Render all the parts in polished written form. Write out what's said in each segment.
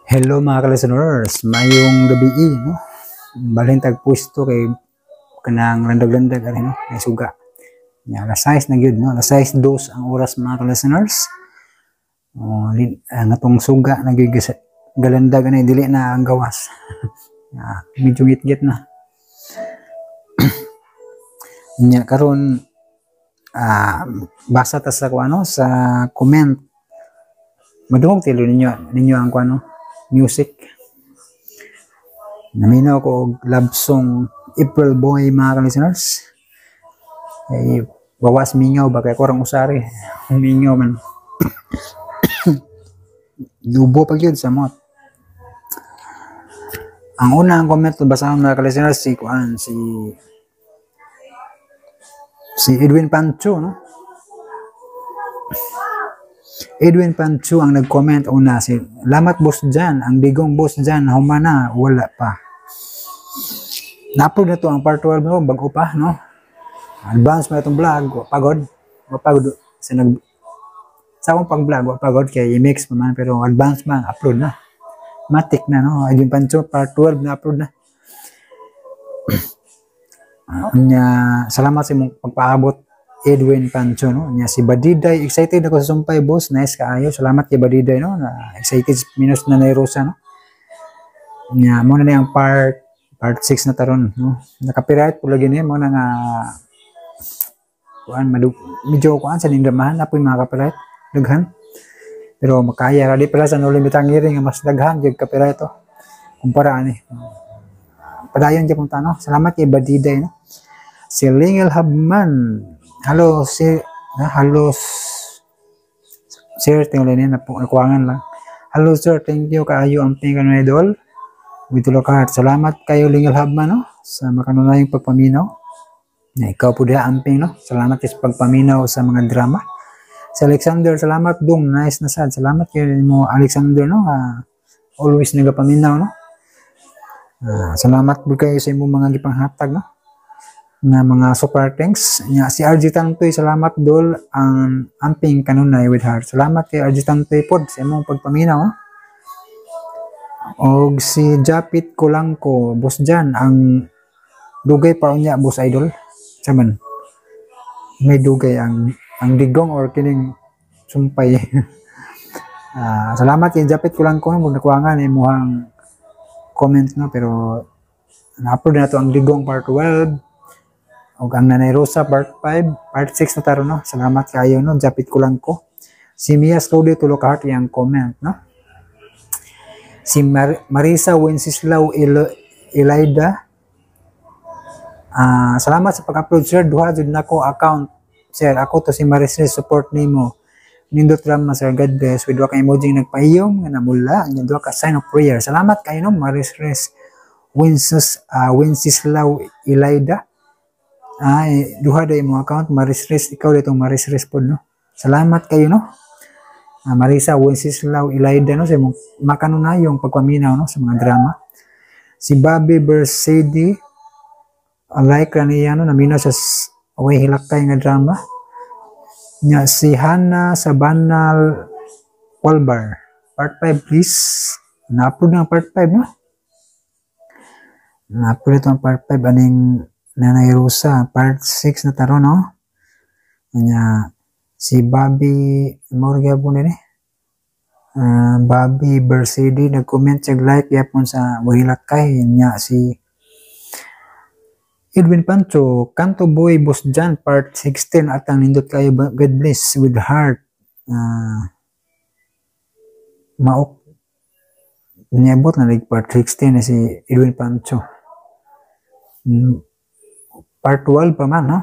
Hello mga ka-listeners, mayong gabi no? Balintag puesto kay kanang landag-landag ari no, may suga. Ya, alas 6 na gyud no, alas 6:02 ang oras mga ka-listeners. Natong suga na gyud galandag ani dili na ang gawas. Medyo git-git na. Nya karon basa ta sa kuano sa comment. Madungog tilo ninyo ang kuano music. Naminaw ko og love song April Boy mga ka-listeners. Bawas mingaw ba kay korang usari. Mingaw man. Lubo pa gyud sa mot. Ang unang comment basahon mga ka-listeners si Edwin Pancho no. Edwin Pancho ang nag-comment una lamat boss dyan, ang bigong boss dyan, humana, wala pa. Na-upload na to ang part 12 no, bago pa no. Advance mo itong vlog, pagod sa akong pag-vlog, pagod kay i-mix pa man, pero advance man, upload na. Matik na no, Edwin Pancho, part 12 na upload na. Salamat sa imong pagpaabot Edwin Pancho no, nya si Badiday, excited ako sa sumpay boss, nice kaayo, salamat kay Badiday no, na excited minus na Rosa no. Nya mo na ang part 6 na taron no, nakapiright pud lagi ni mo na nga kuan medyo kuan sa nindramahan na po mga copyright daghan, pero makaya ra di pala sa no limitang hearing nga mas daghan jud copyright to kumpara ani padayon jud punta no. Salamat kay Badiday no. Si Lingel Habman, hello sir, tingnan niya na nakuwangan lang. Hello sir, thank you kaayo ang pingan na idol. With the heart. Salamat kayo Lingel Habman no, sa makanunayang pagpaminaw. Na ikaw po diha amping no. Salamat sa pagpaminaw sa mga drama. Si Alexander, salamat dong, nice na sad. Salamat kayo mo Alexander no, always nagapaminaw no. Salamat po kayo sa imong mga gipanghatag no, na mga super thanks nya. Si RG Tantoy, salamat dol ang amping kanunay with heart. Salamat kay RG Tantoy pod sa imong pagpaminaw no? Og si Japit Kulangko, boss dyan ang dugay pa unya boss idol saman may dugay ang digong or kining sumpay. Salamat kay Japit Kulangko mo nakuangan imong comment no, pero na-upload na to ang digong part 12 o ang Nanay Rosa part 5, part 6 na taro no. Salamat kayo no, Japit Kulangko. Si Mia Slowly tulo ka heart yung comment no. Si Marisa Wenceslao Ilaida, salamat sa pag-upload sir, duha jud nako account sir, ako to si Marisa, support nimo nindot ram sir, God bless. With duha ka emoji nagpaiyom nga namula nya duha ka sign of prayer. Salamat kayo no, Marisa Wenceslao Ilaida. Duha day mo account Marisres, ikaw ditong Marisres pod no. Salamat kayo no. Marisa Wenceslao Ilaida no, sa imong makanunayong pagpaminaw no sa mga drama. Si Bobby Bersedi, like ra niya no, naminaw sa away hilakay nga drama. Nya si Hana Sabanal Walbar, part 5 please. Na-upload na part 5 no. Na-upload itong part 5 aning Nanay Rosa, part 6 na taro no. Nya si Bobby Morga po nini. Bobby Bersedi nag-comment siya like yapon sa Wahilakay. Nya si Edwin Pancho, Kanto Boy boss dyan, part 16 at ang nindot kayo, God bless with heart. Maok niabot na like part 16 na si Edwin Pancho. Part 12 pa man, no?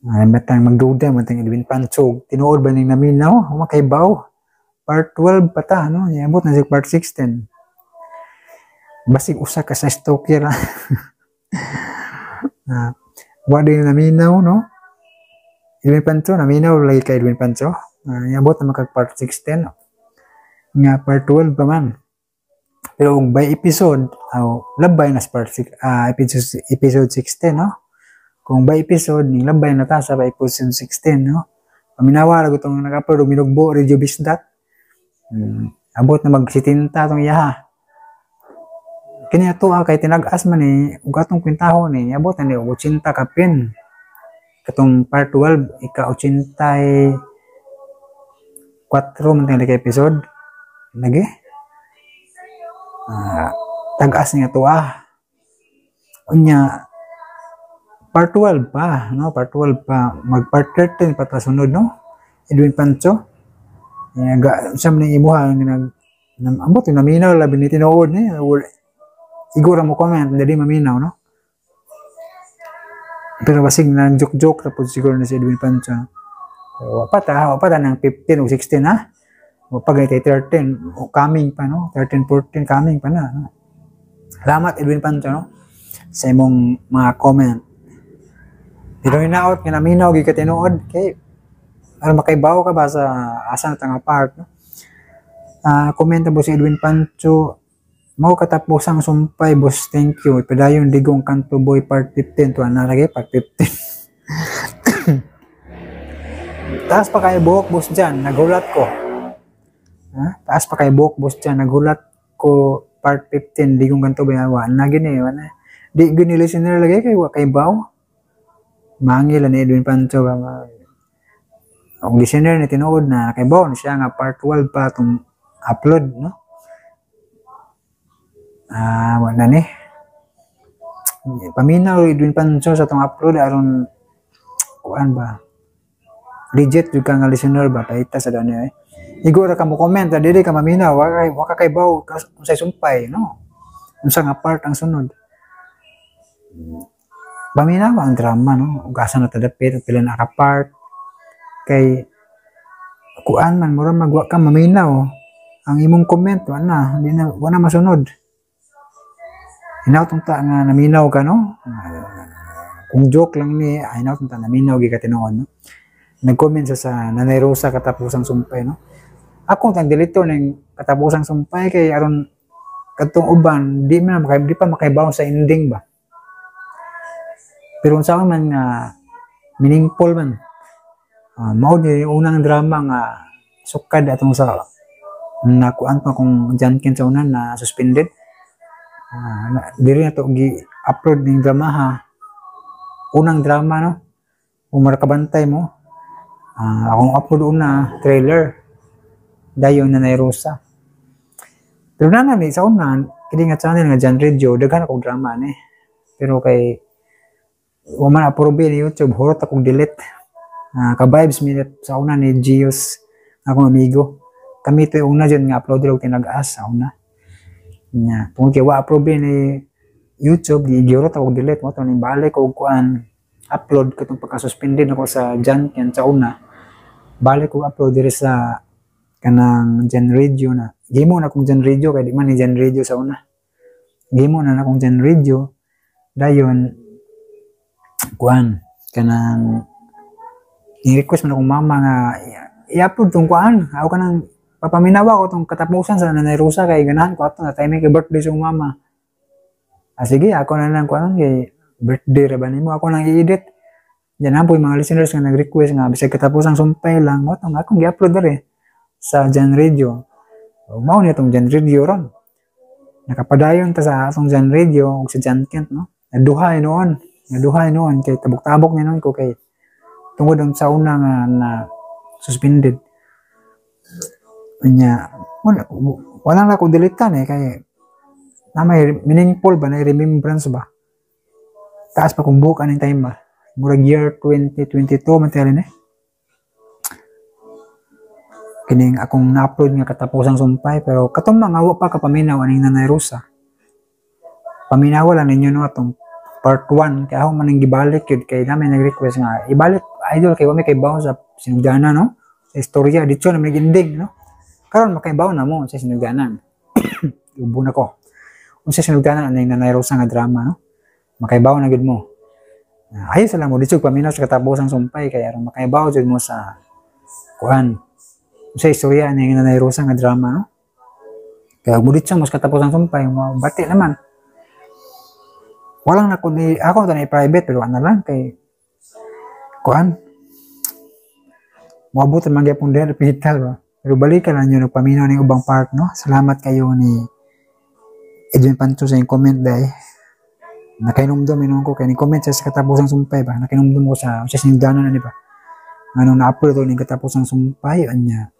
Matang magduda, matang Edwin Pancho. Tinuod ba ning naminaw? Makaibaw. Part 12 pa ta, no? Iabot na si part 16. Basig usa ka sa stalker. Wala din naminaw, no? Edwin Pancho, naminaw lagi kay Edwin Pancho. Iabot na makag part 16. Nga part 12 pa man. Pero by episode, labay na sa part 6, episode 16, no? Kung by episode, ning labay na ta sa episode 16, no? Paminawa, lago itong nag-upload, minugbo, radio bisdat. Abot na magsitinta tong iyaha. Kini ato kay tinag-as man ug atong kwintaho abot na ni 80 ka pin. Katong part 12 ika-84 man tayong episode. Lagi. Tag-as niya to Unya part 12 pa, no? Part 12 pa. Mag part 13 pa ta sunod, no? Edwin Pancho. Siyam na imuha ambot naminaw labi ni tinuod ni. Igura mo comment dali maminaw, no? Pero basig na joke tapos siguro na si Edwin Pancho. Wapa ta ng 15 o 16 ha. Pag 13 o coming pa, no? 13 14 coming pa na. No? Salamat Edwin Pancho, no? Sa imong mga comment. Pero hinaot nga naminaw gi ka tinuod kay aron makaibaw ka ba sa asa nga part, no? Komento po si Edwin Pancho, mau katapusang sumpay boss, thank you. Ipadayon digong kanto boy part 15 to lagi part 15. Taas pa kay buhok boss dyan, nagulat ko. Taas pa kay buhok boss dyan, nagulat ko part 15 digong kanto boy na gini di gini listener lagi kay baw. Mangil ni Edwin Pancho ang listener ni tinuod na kay baw siya nga part 12 pa itong upload, no? Wala ni paminaw Edwin Pancho sa itong upload aron kuan ba legit yung ka nga listener ba paita sa dani igora ka mo comment dili ka maminaw waka kay baw unsay sumpay, no? Unsa nga part ang sunod paminaw ang drama, no? Ugasa na tadapit pila na ka part kay kuan man mura magwa ka maminaw ang imong comment wala masunod. Hinaut ta nga naminaw ka, no? Kung joke lang ni hinaut ta naminaw gi ka tinuod, no? Nag-comment sa Nanay Rosa katapusang sumpay, no? Ako tang delito ning katapusang sumpay kay aron kadtong uban di pa makaibaw sa ending ba. Pero unsa man nga meaningful man. Mao di unang drama nga sukad atong sa nakuan pa kung Jankin sa unan na suspended. Diri na to gi-upload ning drama ha. Unang drama, no? Kung marakabantay mo. Akong upload una trailer. Dayon na Nanay Rosa. Pero na sa unan kini nga channel nga Jan Radio daghan akong drama ni. Pero kay waman approve ni YouTube, hurot akong delete. Ka-vibes minute sa una ni Gios, akong amigo. Kami ito yung una dyan nga upload rin tinag-as sa una. Kung kaya wa-approve ni YouTube, gihurot akong delete mo. Ito balik ko kuan upload ko itong pagkasuspended ako sa Jankin sa una. Balik ko upload diri sa kanang Jan Radio na. Gimo na akong Jan Radio, kaya di man ni Jan Radio sa una. Gimo na akong Jan Radio. Dayon, kuan kanang i-request man akong mama nga i-upload tong kuan ako kanang papaminawa ko tong katapusan sa Nanay Rosa kay ganahan ko ato na time kay birthday sa mama. Sige ako na lang kuan kay birthday ra ba nimo ako nang i-edit diyan na po yung mga listeners nga nag-request nga bisag katapusang sumpay lang mo tong akong gi-upload diri sa Jan Radio. Mao ni tong Jan Radio ron nakapadayon ta sa atong Jan Radio ug sa Jan Kent, no? Naduhay noon kay tabok-tabok ni noon ko kay tungod ang sa una nga na suspended. Nya wala na ko dilitan kay na may meaningful ba na remembrance ba. Taas pa kung book aning time ba. Murag year 2022 man tali ni. Kining akong na-upload nga katapusang sumpay pero katong mga wa pa ka paminaw aning Nanay Rosa. Paminaw lang ninyo no atong part 1 kay ako man nang gibalik yun kay namin nag-request nga ibalik idol kay wami kay bawo sa sinugdanan, no? Sa istorya dito na may ending, no? Karon makaibaw na mo sa sinugdanan. Ubo na ko. Unsa sinugdanan anay Nanay Rosa nga drama, no? Makaibaw na gid mo. Ayos lang mo dito paminaw sa katapusang sumpay kay aron makaibaw jud mo sa kuan. Unsa istorya anay Nanay Rosa nga drama, no? Kaya mo dito mo sa katapusang sumpay mo bati naman. Walang na kundi ako to na private pero ano lang kay kuan moabot man gyapon der hospital ba Pero balikan lang yun, nagpaminaw ng ubang part, no? Salamat kayo ni Edwin Pancho sa yung comment dahil nakainumdum, inuman ko, kaya ni-comment siya sa katapusang sumpay ba? Nakainumdum ko sa sinigdanan na, di ba? Anong na-upload ito ng katapusang sumpay, anya.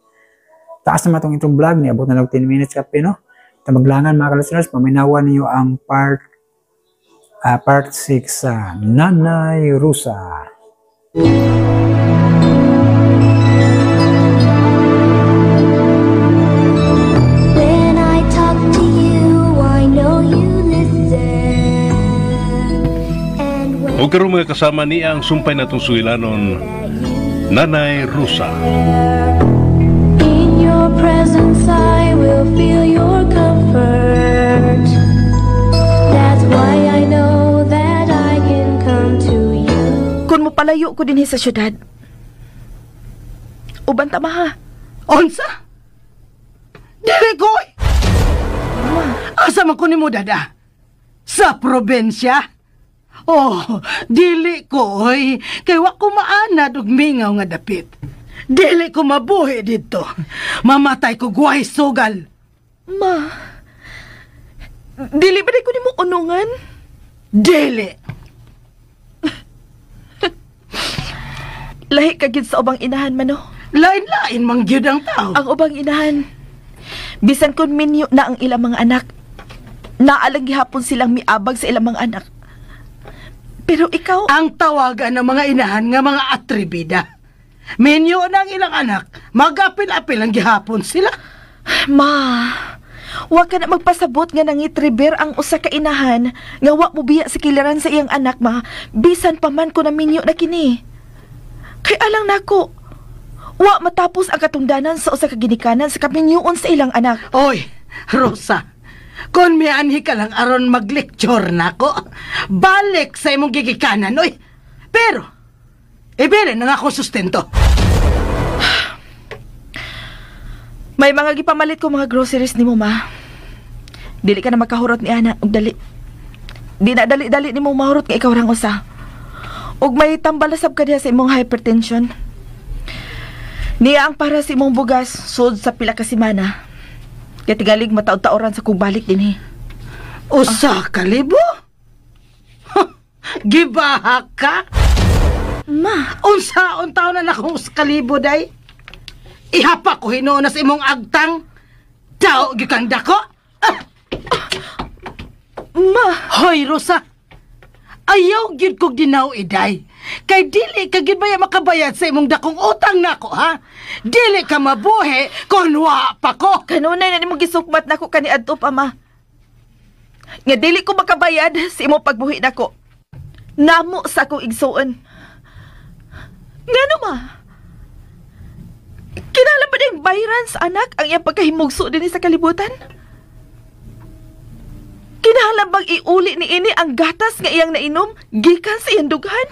Taas naman itong itong vlog niya, abot na lang 10 minutes kape, no? Maglangan mga ka-listeners, paminawan niyo ang part 6 sa Nanay Rusa. When I talk to you, I know you listen. And when O karon mga kasama niya ang sumpay natong suilanon, Nanay Rusa. in your presence I will feel your comfort. That's why I know that I can come to you. Kung mo palayo ko din sa syudad. Uban tama ha. Onsa? Dili ko! Asa man ko nimo dada? Sa probensya? Oh, dili ko, oy. Kay wa ko maanad og mingaw nga dapit. Dili ko mabuhi dito. Mamatay ko guway sugal. Ma, dili ba di ko ni mo unungan? Dili. Lahi ka gid sa ubang inahan man no. Lain-lain mang gyud ang tao. Ang ubang inahan, bisan kon minyo na ang ilang mga anak, naalang gihapon silang miabag sa ilang mga anak. Pero ikaw, Ang tawagan ng mga inahan nga mga atribida. Menyo na ang ilang anak, mag-apil-apil ang gihapon sila. ma, wa ka na magpasabot nga nangitriber ang usa ka inahan nga wa mo biya sa kiliran sa iyang anak, ma, bisan pa man ko na minyo na kini. Kay alang nako, wa matapos ang katungdanan sa usa ka ginikanan sa kaminyoon sa ilang anak. Oy, Rosa, kung may anhi ka lang aron mag-lecture na ko, balik sa imong gigikanan, oy. Pero, ibere na nga akong sustento. May mga gipamalit ko mga groceries ni mo, ma. Dili ka na makahurot ni ana, ug dali. Di na dali-dali ni mo mahurot nga ikaw rang usa. Ug may tambalasab ka diha sa imong hypertension. Niya ang para sa imong bugas sud sa pila ka semana. Kaya tigalig mataod-taoran sa kong balik din eh. Usa ka libo? Gibahak ka? Ma, Unsaon taon na akong kalibo, day? Ihapa ko hinuon na sa imong agtang. Daw, gikang dako? ma, Hoy, Rosa! Ayaw gyud kog dinaw iday. Kay dili ka gyud baya makabayad sa imong dakong utang nako, ha? Dili ka mabuhi kung wa pa ko. kanunay na nimo gisukmat nako kaniadto pa, ma. Nga dili ko makabayad sa imong pagbuhi nako. Namo sa akong igsuon. Ngano, ma? Kinala ba ding bayran sa anak ang iyang pagkahimugso din sa kalibutan? Kinahanglan bang iuli ni ini ang gatas nga iyang nainom gikan sa iyang dughan?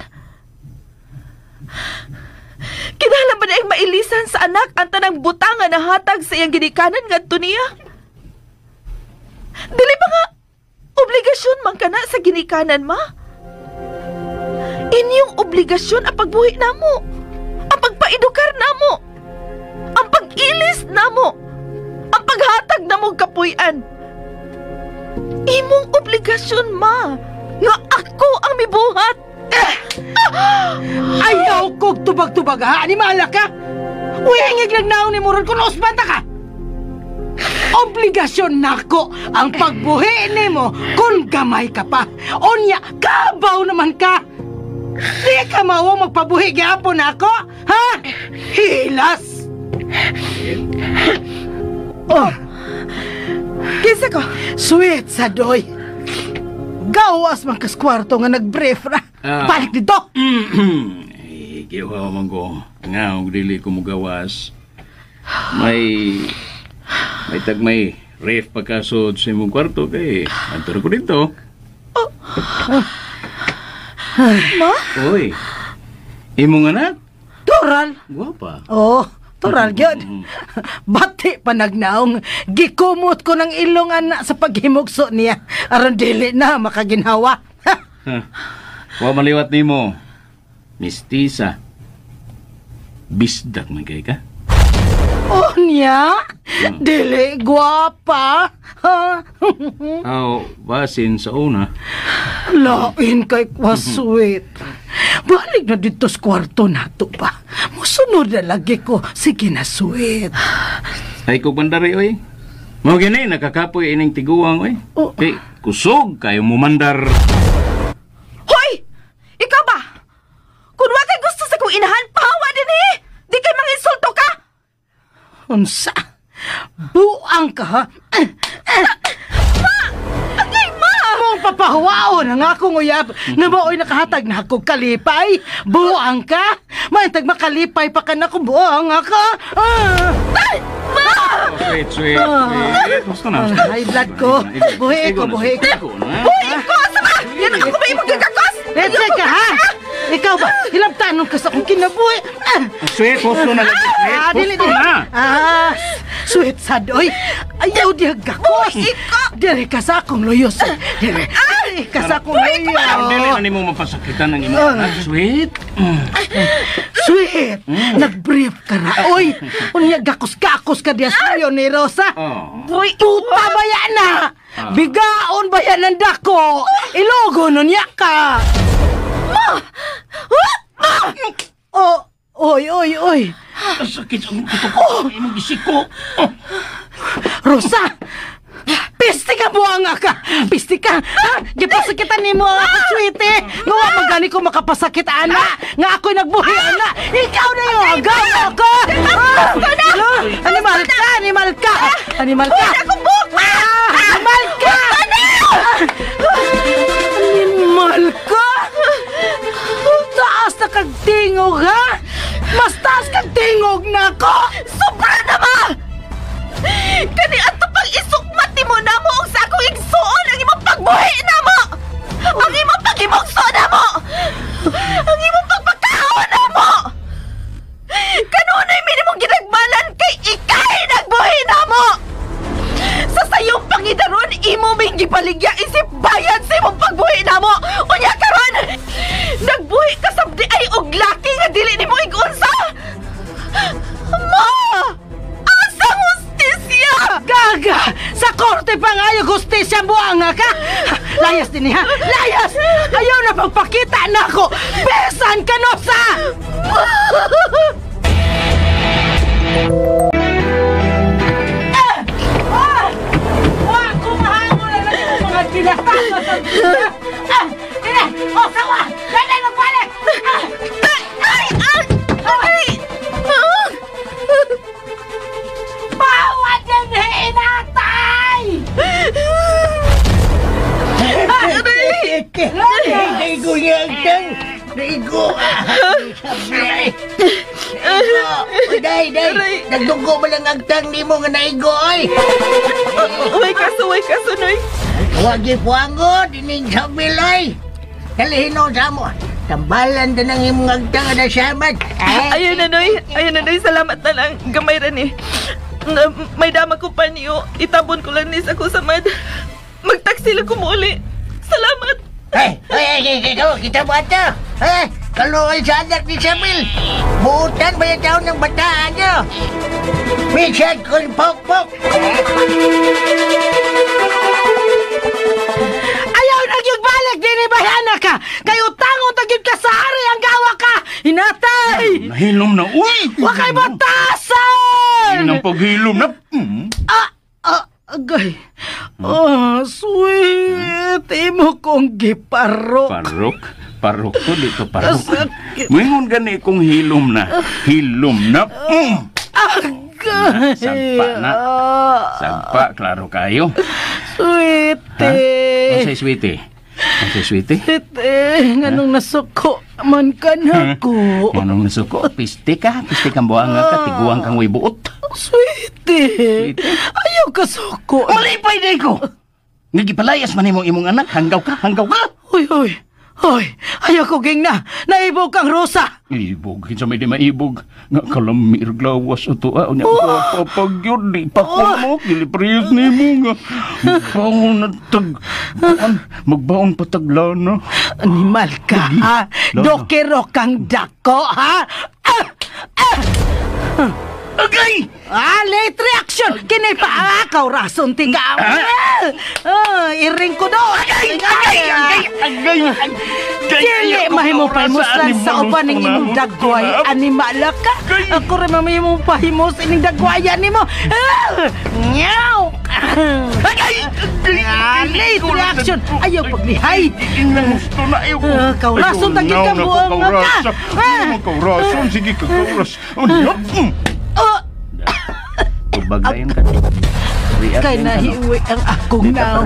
Kinahanglan ba na mailisan sa anak ang tanang butang nga nahatag sa iyang ginikanan ngadto niya? Dili ba nga obligasyon man kana sa ginikanan, ma? Inyong obligasyon ang pagbuhi namo, ang pagpaedukar namo, ang pag-ilis namo, ang paghatag namo kapuy-an. Imong obligasyon, ma, nga ako ang mibuhat. Ayaw kog tubag-tubag, ha? Animala ka? Uyangig lang naon ni Muron kung osbanta ka. Obligasyon nako ang pagbuhi nimo kung gamay ka pa. Onya, kabaw naman ka. Di ka mawa magpabuhi gyapon ako, ha? Hilas! Oh, Kinsa ko? sweet sa doy. Gawas man kas kwarto nga nag-brief ra. Balik dito. Ay, giwa man ko. Nga, og dili ko mugawas. May tagmay ref pagkasod sa imong kwarto kay antor ko dito. Ma? Oy, imong anak? Tural. Guwapa. Oh, tural gyud. Bati pa nagnaong gikumot ko ng ilong anak sa paghimugso niya aron dili na makaginhawa. Wa maliwat nimo. Mistisa. Bisdak man kay ka? O niya? Dili gwapa. Ha? Aw, basin sa una. Lain kay kwa sweet. Balik na dito sa kwarto nato pa. Musunod na lagi ko. Sige na, sweet. Ay ko bandari, oy. Mao gani nakakapoy ining tiguang, oy. Oh. Kay kusog kayo mo mandar. Hoy! Ikaw ba? Kung wa kay gusto sa kong inahan, pahawa din eh! Di kay mga insulto ka! Unsa? Buang ka, ha? Agay, ma! Mong papahuwao na nga akong uyab na mao'y nakahatag na ako kalipay. Buang ka? Maintag makalipay pa ka na kung buang ka. Ay! Ma! Sweet. Gusto na. High blood ko. Buhi ko. Hoy, ikaw! Asa ba? Yan ako ba yung magkakakos? Etse ka, ha? Ikaw ba? Ilang tanong ka sa akong kinabuhi? Sweet, gusto na. Dili, Gusto dili. na. Sweet sad, oy. Ayaw di hagakos. Dili ka sa akong loyos. Dili ka sa akong Dili loyos. na mo mapasakitan ng imong anak, Sweet. Sweet, nag-brief ka na, oy. Unya gakos-gakos ka diya sa iyo ni Rosa. Oh. Hoy, Tuta ba yan na? Bigaon ba yan ng dako? Ilogo nun ya ka. Oh, oy. Sakit ang kuto ko. Imong gisiko. Rosa! Pisti ka buanga ka! Pisti ka! Ha? Gipasakitan ni mo ako, sweetie! Ngawa magani ko makapasakit, ana! Nga ako'y nagbuhi, ana! Ikaw na yung agaw ako! Animal ka! Animal ka! Animal ka! Animal ka! Animal ka! Taas na kagtingog, ha? Mas taas kagtingog na ako! sobra na ba? Kani ato pang isukmati mo na mo ang sa akong igsuon ang imong pagbuhi na mo! Ang imong pagimugso na mo! Ang imong pagpagkaon na mo! Kanunay minimong ginagbalan kay ikay nagbuhi na mo! Sa sayong pangidaron, imo ming gipaligya isip bayad sa imong pagbuhi na mo! Unya karon, nagbuhi ka sa ay og laki nga dili nimo igunsa! Ma! Asa hustisya! Gaga! Sa korte pa nga yung hustisya buanga ka! Layas din ha! Layas! Ayaw na pagpakita na ako! Besan ka, Nosa! Kumahango na lang yung mga pinatama sa dito! Dili! O, sawa! Dali, magbalik! Bawat yung hinatay! Naigo niya ang tang! Naigo! Day! Nagdugo ba lang ang tang ni mo nga naigo, oy! Uy kaso, Noy. Wagi po ango, dining sabil, oy! Kalihin o sa mo! Tambalan din ang imong agtang na samat! Ayun na, Noy. Salamat na lang. Gamay rin eh. May dama ko pa niyo. Itabon ko lang ni sa kusamad. Magtaksi lang ko muli. Salamat. Hey, kita mo ito! Kaluoy sa anak ni Sabil! Buutan ba yung taon ng bataan nyo? Minsan kung pok-pok! Ayaw na yung balik din ni Bayana ka! Kayo tangon tagid ka sa hari ang gawa ka! Hinatay! Nahilom na, uy! Wakay batasan! Ang paghilom na. Agay. Oh, sweet. Imo kong giparok. Parok to dito, parok. Sakit. Mingon gani kong hilom na. Agay. Sagpa, klaro kayo. Sweetie. Ang sweetie. Sweetie? Nganong nasuko man ka na ko. Anong nasuko? Piste kang buhanga ka, tiguang kang wibuot. Sweetie. Ayaw ka suko. Malipay day ko! Nagipalayas man imong anak, hanggaw ka. Hoy, ayaw ko ging na. Naibog kang Rosa. Ibog, kinsa may di maibog. Nga kalamir glawas o tuwa. Nya papagyod, di pa kumok. Gilipriyos ni mo nga. Magbaon na magbaon pa taglana. Animal ka, ha? Dokero kang dako, ha? Agay! Late reaction! Kinipaakaw rason tigaw! Iring ko do! Agay! Dili mahimo pahimuslan sa uban ng imong dagway animala ka. Ako rin mahimo pahimos ining dagwayan nimo. Nyaw! Late reaction! Ayaw paglihay! Gusto na ayaw ko. Kaurason tagin ka buong ka! Kaurason, sige kagauras. Kubagayin ka. Kay nahiwi ang akong naw.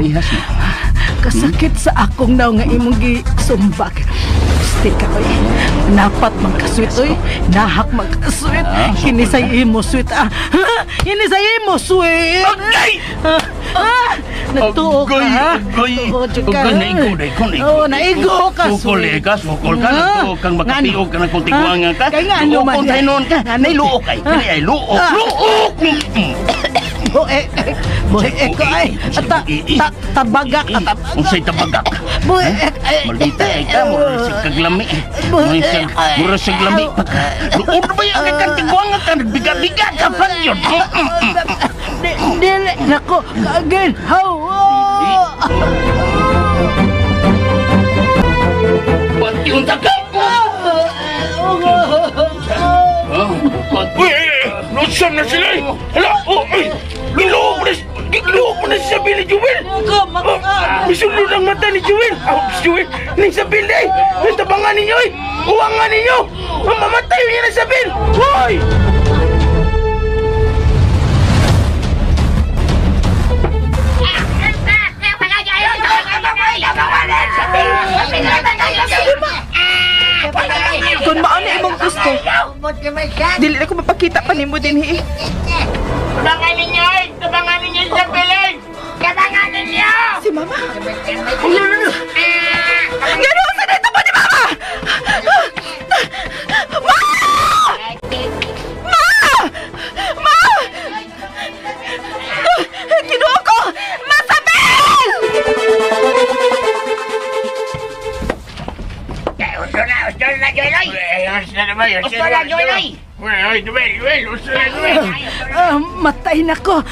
Kasakit sa akong naw nga imong gisumbag. Gusti ka, oy. Napat mang kaswit, oy. Nahak mang kaswit. Kinisay imo sweet, Kinisay imo sweet. Nagtuo ka, ha? Naigo ka, sweet. Sukol ka. Nagtuo kang makatiog ka ng kuntigwangan ka. Kaya nga, ano man. Luok kong tayo ka. Luok kay. Kaya ay luok. Buhek ko ay tabagak Unsay tabagak? Buhek ay Maldita ay ka murasig kaglami. Murasig lami pa ka. Luod ba yung kakantigwangan ka? Nagbiga-biga ka pa yun. Dili nako again. Pati unta ka. Nasaan na sila eh? Hala! Giluog mo na si Sabil ni Jewel! Bisulod ang mata ni Jewel! Jewel! Ni Sabil eh! Tabangan ninyo eh! Uwangan ninyo! Mamatay niya na Sabil! Hoy! Kung maano imong gusto, dili na ko mapakita pa nimo dinhi. Tabangan ninyo! Tabangan ninyo sa bilay! Tabangan ninyo! Si Mama? Gano'n sa dito mo ni Mama! Ma! Kinuha ko! Masabel! Usto na, Joyloy! Usto na, Joyloy! Matay na ko.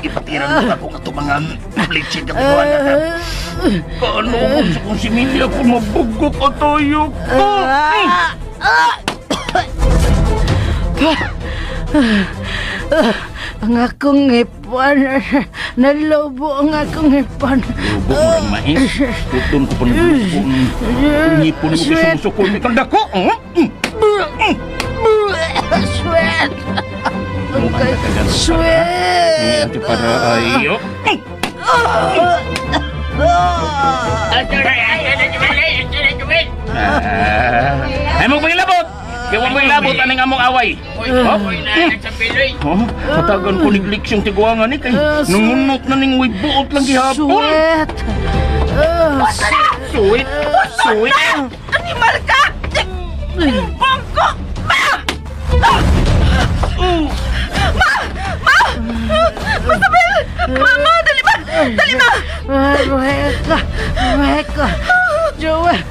Ipatiran mo ako ka ito mga bleaching na pagkawan na ka. Paano kung si Mindy ako mabugok o toyo ko? Ang akong ngipon. Nalobo ang akong ngipon. Lobo mo ng mais. Tutun ko pa naglubo ng ngipon mo kasi musukol ni kang dako. Sweat! Sweat! Ito para ayo. Ay mo pangilabot! Kaya mo pangilabot aning among away. Matagan ko liglik siyang tiguangan ni kay nungunot na ning way buot lang gihapon. Sweat! Sweet! Sweet! Animal ka! Bongko! Masabel! Mama! Dali ba? Dali ba? Maheka! Joel!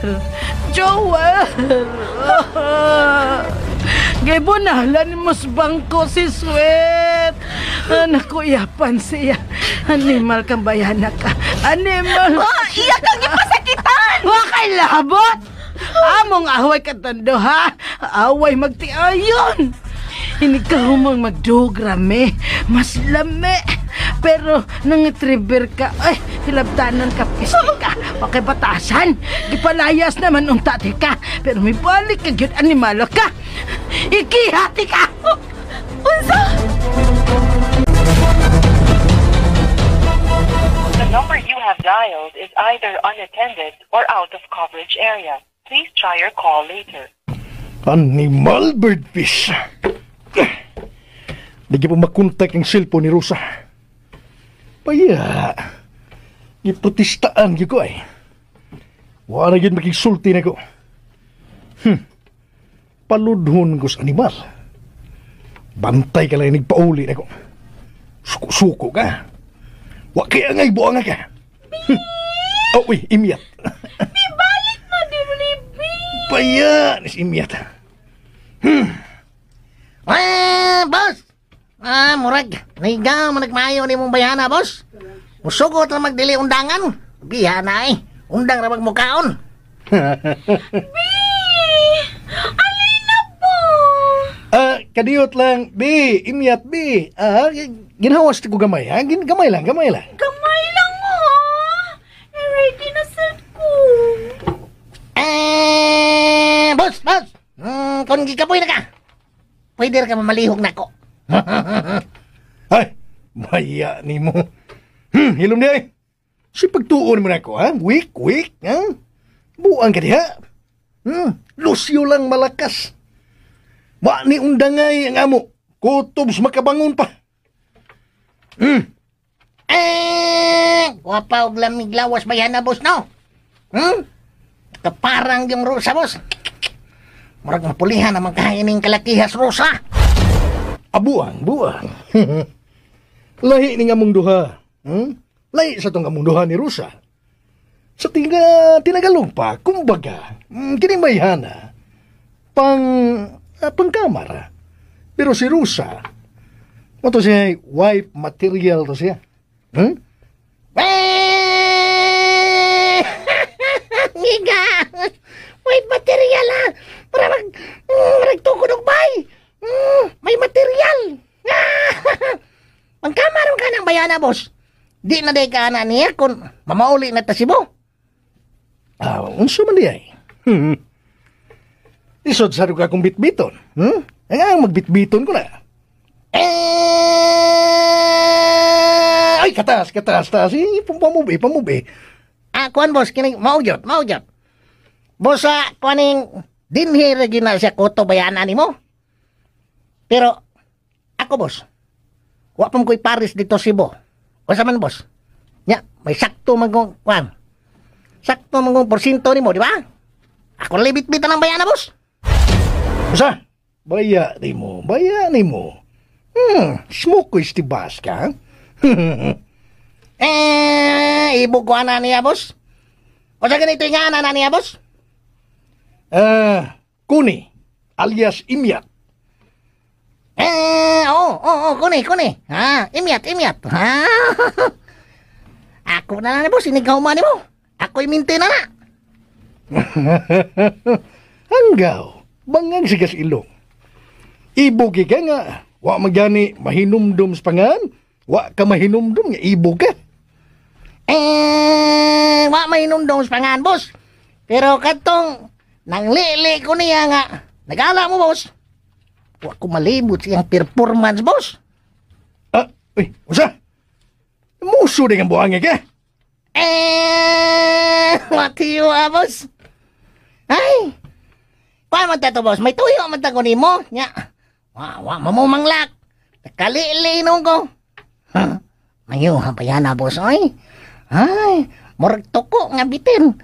Gaybonalan mo sa bangko si Sweet! Naku, iyapan siya. Animal kang bayana ka. Animal! Iyak kang ipasakitan! Wakay labot! Among away katando, ha? Away magtiayon! Hindi ka humang magdugrame. Mas lame. Pero nangitriber ka, ay, hilabtanan ka, pisti ka. Okay, batasan. Gipalayas naman untati ka. Pero may balik ka, yun, animalo ka. Ikihati ka! Unsa? The number you have dialed is either unattended or out of coverage area. Please try your call later. Animal birdfish. Lagi pa makontak ang cellphone ni Rosa. Paya, iprotistaan ko ay. Wala yun magigsulti na ko. Paludhon ko sa animal. Bantay ka lang nagpauli na ko. Suko-suko ka. Wa kaya ngay buang ka. Uy, imiyat. Bibalik na din, Libby! Baya ni si Imyat. Boss! Murag, naigaw mo nagmayo ni mong bayana, boss. Musugot na magdili undangan. Biya na undang ra magmukaon. Alina po! Kadiyot lang, B, Imyat, B. Ginhawas ti ko gamay, ha? Gamay lang. Gamay lang mo. Ready na sad ko. Boss! Kung gikapoy na ka, pwede ka mamalihog na ko. Ay, maya ni mo. Hilom di. Si pagtuon mo na ko, ha? Weak, ha? Buang ka diha. Lusyo lang malakas. Wa ni undangay ang amo. Kutubs makabangon pa. Wapa og lamig lawas bayana, boss, no? Kaparang yung rusa, boss. Murag mapulihan naman kahining kalakihas rusa. Buang. Lahi ni nga mong duha. Lahi sa tong among duha ni Rusa. Sa tinagalog pa, kumbaga, kinimayhana, pangkamara. Pero si Rusa, ito siya, wife material to siya. Ngiga! Wife material, ha? Para magtukod og bay. May material. Pangkamar ka ng bayana, boss. Di na day ka na niya kung mamauli na tasibo. Unso man di ay. Isod sa ka kong bitbiton. Ang magbitbiton ko na. Ay, katas. Pamubi. Kuan, boss, kining maujot. Boss, kuaning dinhi ra gina siya koto bayana nimo. Pero, ako, boss, wa pa ko'y Paris dito Cebu. O sa man, boss? Nya, may sakto magong, kwan. Sakto magong porsinto ni mo, di ba? Ako libit-bitan ng bayana, boss. Usa? Baya ni mo. Smoke ko istibas ka, Ibu ko na niya, boss. O sa ganito yung na niya, boss? Kuni, alias Imyat. Kuni. Imyat. Ako na boss, inigaw man mo. Ako'y minti na. Hanggaw, bangang sigas ilong. Ibugi ka nga, wa magyani mahinumdum sa pangan, wa ka mahinumdum nga ibog ka. Wa mahinumdum sa pangan, boss. Pero katong, nang lili ko niya nga, nagala mo, boss. Wa ko malibot siyang performance, boss. Usa? Muso din ang buhangin ka? Matiyo, boss. Ay, paano man tato, boss? May tuyo man tago ni mo. Nya, wa mamumanglak. Nakalili nung ko. Mayo, hampayana, boss, ay. Ay, murag tuko nga bitin.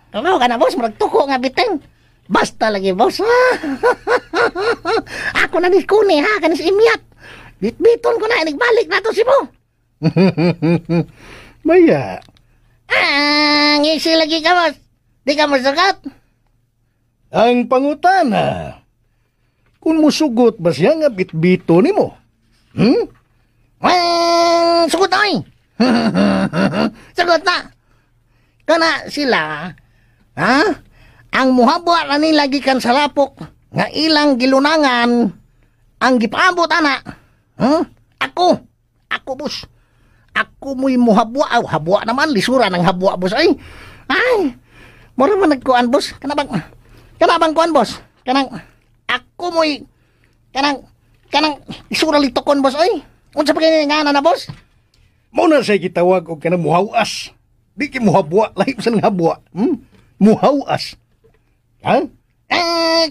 Kalaw ka na, boss, murag tuko nga bitin. Basta lagi, boss. Ako na ni Kuni, ha? Kanis Imyat. Bitbiton ko na, inigbalik na to si mo. Maya. Ngisi lagi ka, boss. Di ka masugat. Ang pangutana, kung musugot ba siya nga bitbito ni mo? Sugot na, ay. Sugot na. Kana sila, ha? Ang muhabwa na nila gikan sa lapok nga ilang gilunangan ang gipaabot ana. Ako, boss. Ako mo'y muhabwa. Habwa naman, lisura ng habwa, boss. Ay, mura man nagkuan, boss. Kanabang kuan, boss. Ako mo'y, lisura litokon, boss. Ay, unsa pa ganyan nga na, boss? Muna sa'y kitawag o kanang muhawas. Di ki muhabwa, lahip sa ng habwa. Muhawas. Ha?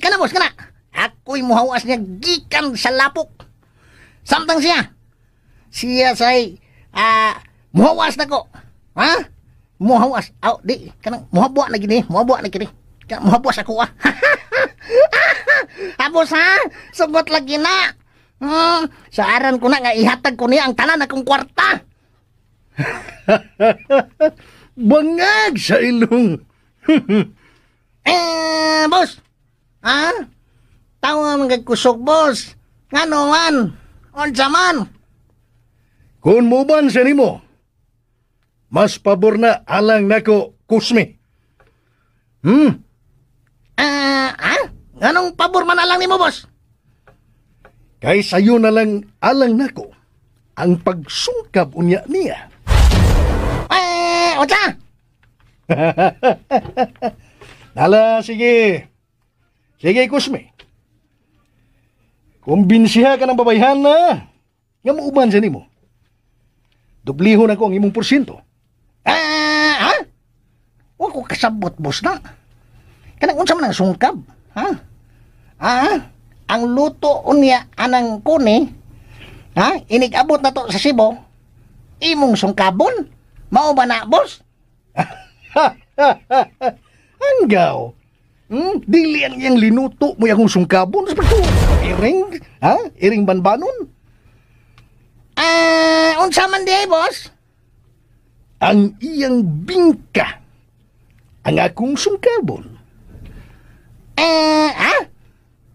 Kana, boss, kana. Ako'y muhawas niya gikan sa lapok. Samtang siya. Siya say, muhawas na ko. Ha? Muhawas. Di, kanang muhabwa na gini. Muhabwas ako, Boss, ha? Sugot lagi na. Sa aran ko na nga ihatag ko niya ang tanan akong kwarta. Bangag sa ilong. Boss. Tawa mga kusog, boss. Ngano man? Unsa man? Kung muban sa nimo, mas pabor na alang nako, Kusmi. Anong pabor man alang nimo, boss? Kay sayo na lang alang nako ang pagsungkab unya niya. Unsa? Nala, sige. Sige, Kusmi. Kumbinsiha ka ng babayhan na nga muuban sa nimo. Dublihon ako ang imong porsyento. Huwag ko kasabot, boss na. Kanang unsa man ang sungkab? Ang luto unya anang kuni, inig-abot na to sa Cebu, imong sungkabon? Mao ba na, boss? Hanggaw. Dili ang iyang linuto mo yung sungkabon. Sabi iring, iring banbanon. Unsa man di, boss? Ang iyang bingka ang akong sungkabon.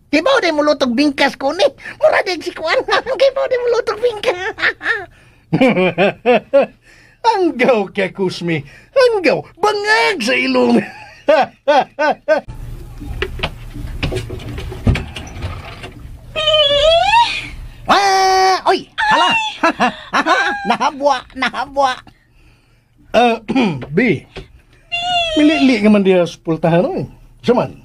Kibaw di mo lutog bingkas ko ni. Mura di si Kuan. Kibaw di mo lutog bingka. Hanggaw ka, Kusmi. Hanggaw. Bangag sa ilong. Oy, hala. Nahabwa. B. Milili ka man diya sa pultahan, oy. Saman?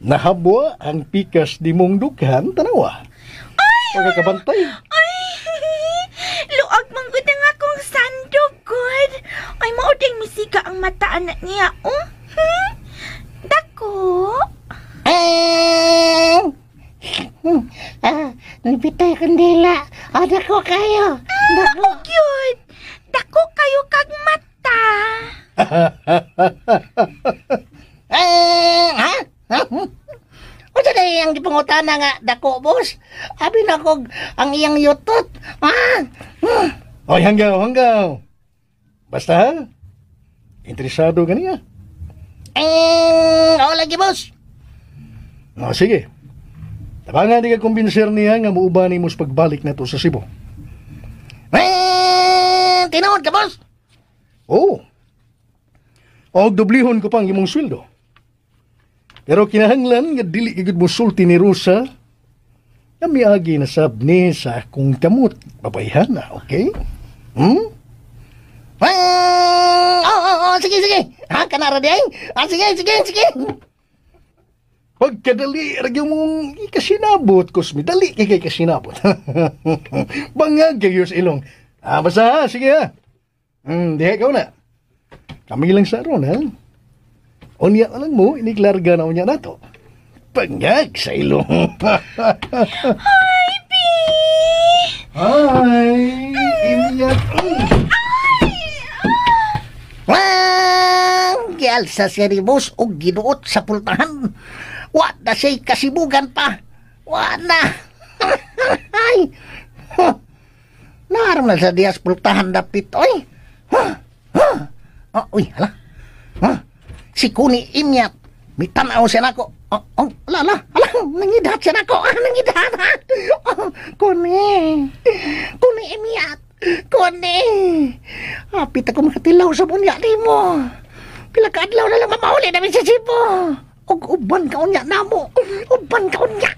Nahabwa ang pikas di mong dughan, tanawa. Pagkakabantay. Luag manggod ang akong sandok, good. Ay, mauding misika ang mataan na niya, Dako. Nagbitay kandila. Dako kayo. Dako. Cute. Dako kayo kag mata. O sa day ang gipangutana nga dako, boss. Abi na kog ang iyang yutot. Oy, hanggaw. Basta ha? Interesado ka niya? Lagi, boss. Sige. Tabangan di ka kumbinser niya nga muubanin mo sa pagbalik na to sa Cebu. Tinood ka, boss? Oo. O dublihon ko pang imong sweldo. Pero kinahanglan nga dili gigud mo sulti ni Rosa na miagi na sabni sa akong kamot. Babayhan na, okay? Sige. Kanara di ay? Sige. Pagkadali, ragyan mong ikasinabot, Kusmi. Dali kay kasinabot. Bangag kayo sa ilong. Basta ha, sige ha. Diha ikaw na. Kami lang sa aron, ha? Unya na lang mo, iniglarga na unya na to. Bangag sa ilong. Hi, B! Hi! Inyak. Gialsa siya ni boss o ginuot sa pultahan. Wa na siya'y kasibugan pa. Wa na. Ay. Naram na sa diyas pultahan dapit. Oy. Uy, hala. Si Kuni Imyat. May tanaw siya na ko. Hala. Nangidahat siya na ko. Nangidahat. Kuni Imyat. Kuni. Apit ako makatilaw sa bunya di mo. Pila ka adlaw na lang mamauli namin sa Cebu. Uban ka unya na mo. Uban ka unya.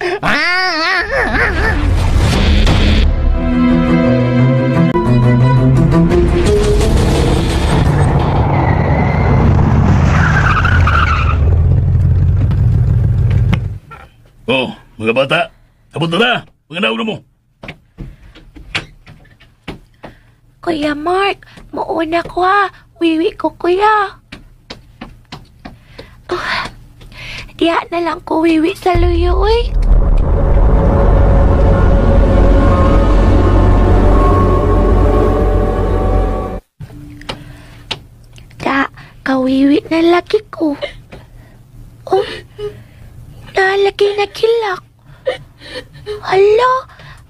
Oh, mga bata. Abot na. Mga nauna mo. Kuya Mark, mauna ko ha. Wiwi ko, kuya. Diya na lang ko wiwi sa luyo, uy. Kawiwi na laki ko. Nalaki na kilak. Hala,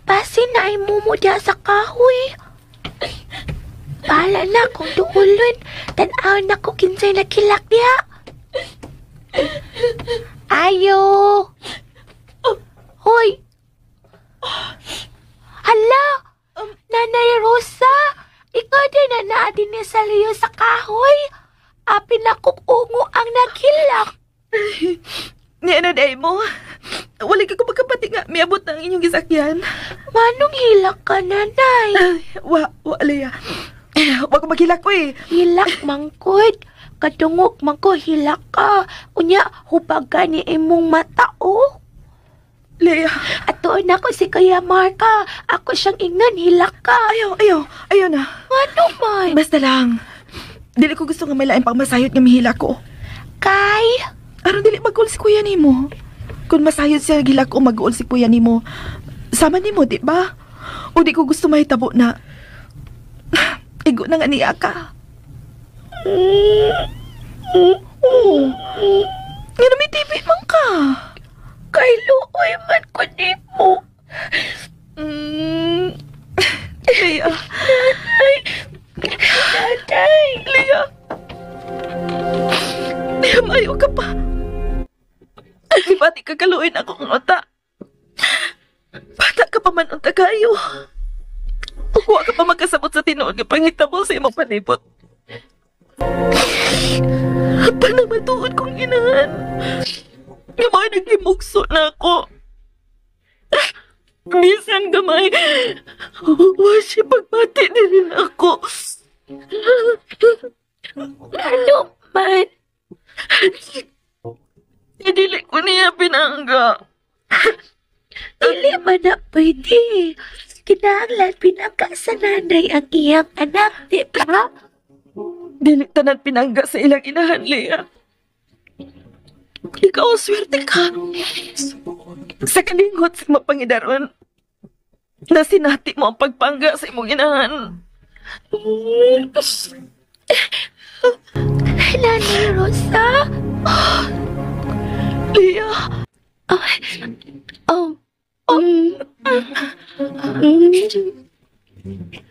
basi na ay mumo diya sa kahoy. Bahala na kung duulon. Tanaw na ko kinsay na kilak diya. Ayo! Hoy! Hala! Nanay Rosa! Ikaw din na naadin ni sa liyo sa kahoy. Pinakukungo ang naghilak. Niya na day mo. Wala ka kumagkapati nga. Miabot ng inyong gisakyan. Manong hilak ka, nanay? Leia. Wag ko maghilak ko eh. Hilak, mangkod. Kadungok, mangko, hilak ka. Unya, hubag ka ni imong mata, oh. Leia. Atoon ako si Kuya Marka. Ako siyang ingnan, hilak ka. Ayaw na. Ano man? Basta lang. Dili ko gusto nga may laing pangmasayot nga mihila ko. Kay? Aron dili mag-uol si kuya nimo. Kung masayot siya gila ko mag-uol si kuya nimo, sama nimo, di ba? O di ko gusto mahitabo na igo na nga niya ka. Nga namitipit man ka. Kay luoy man ko nimo. Leia. Nanay. Leia. Leia, mayo ka pa. Di ba di kagaluin akong mata? Bata ka pa man ang tagayo. Huwag ka pa magkasabot sa tinoon nga pangitabo sa imong panibot. Panamatuod kong inahan. Nga mga nagimugso na ako. Bisan gamay. Washi pagpati din ako. Ano man? Dili ko niya pinangga. Dili man na pwede. Kinahanglan pinangga sa nanay ang iyang anak, di ba? Dili tanan pinangga sa ilang inahan, Leia. Ikaw, swerte ka. Sa kalingot sa mapangidaron, na sinati mo ang pagpangga sa imong inahan. Nanay Rosa? Leia.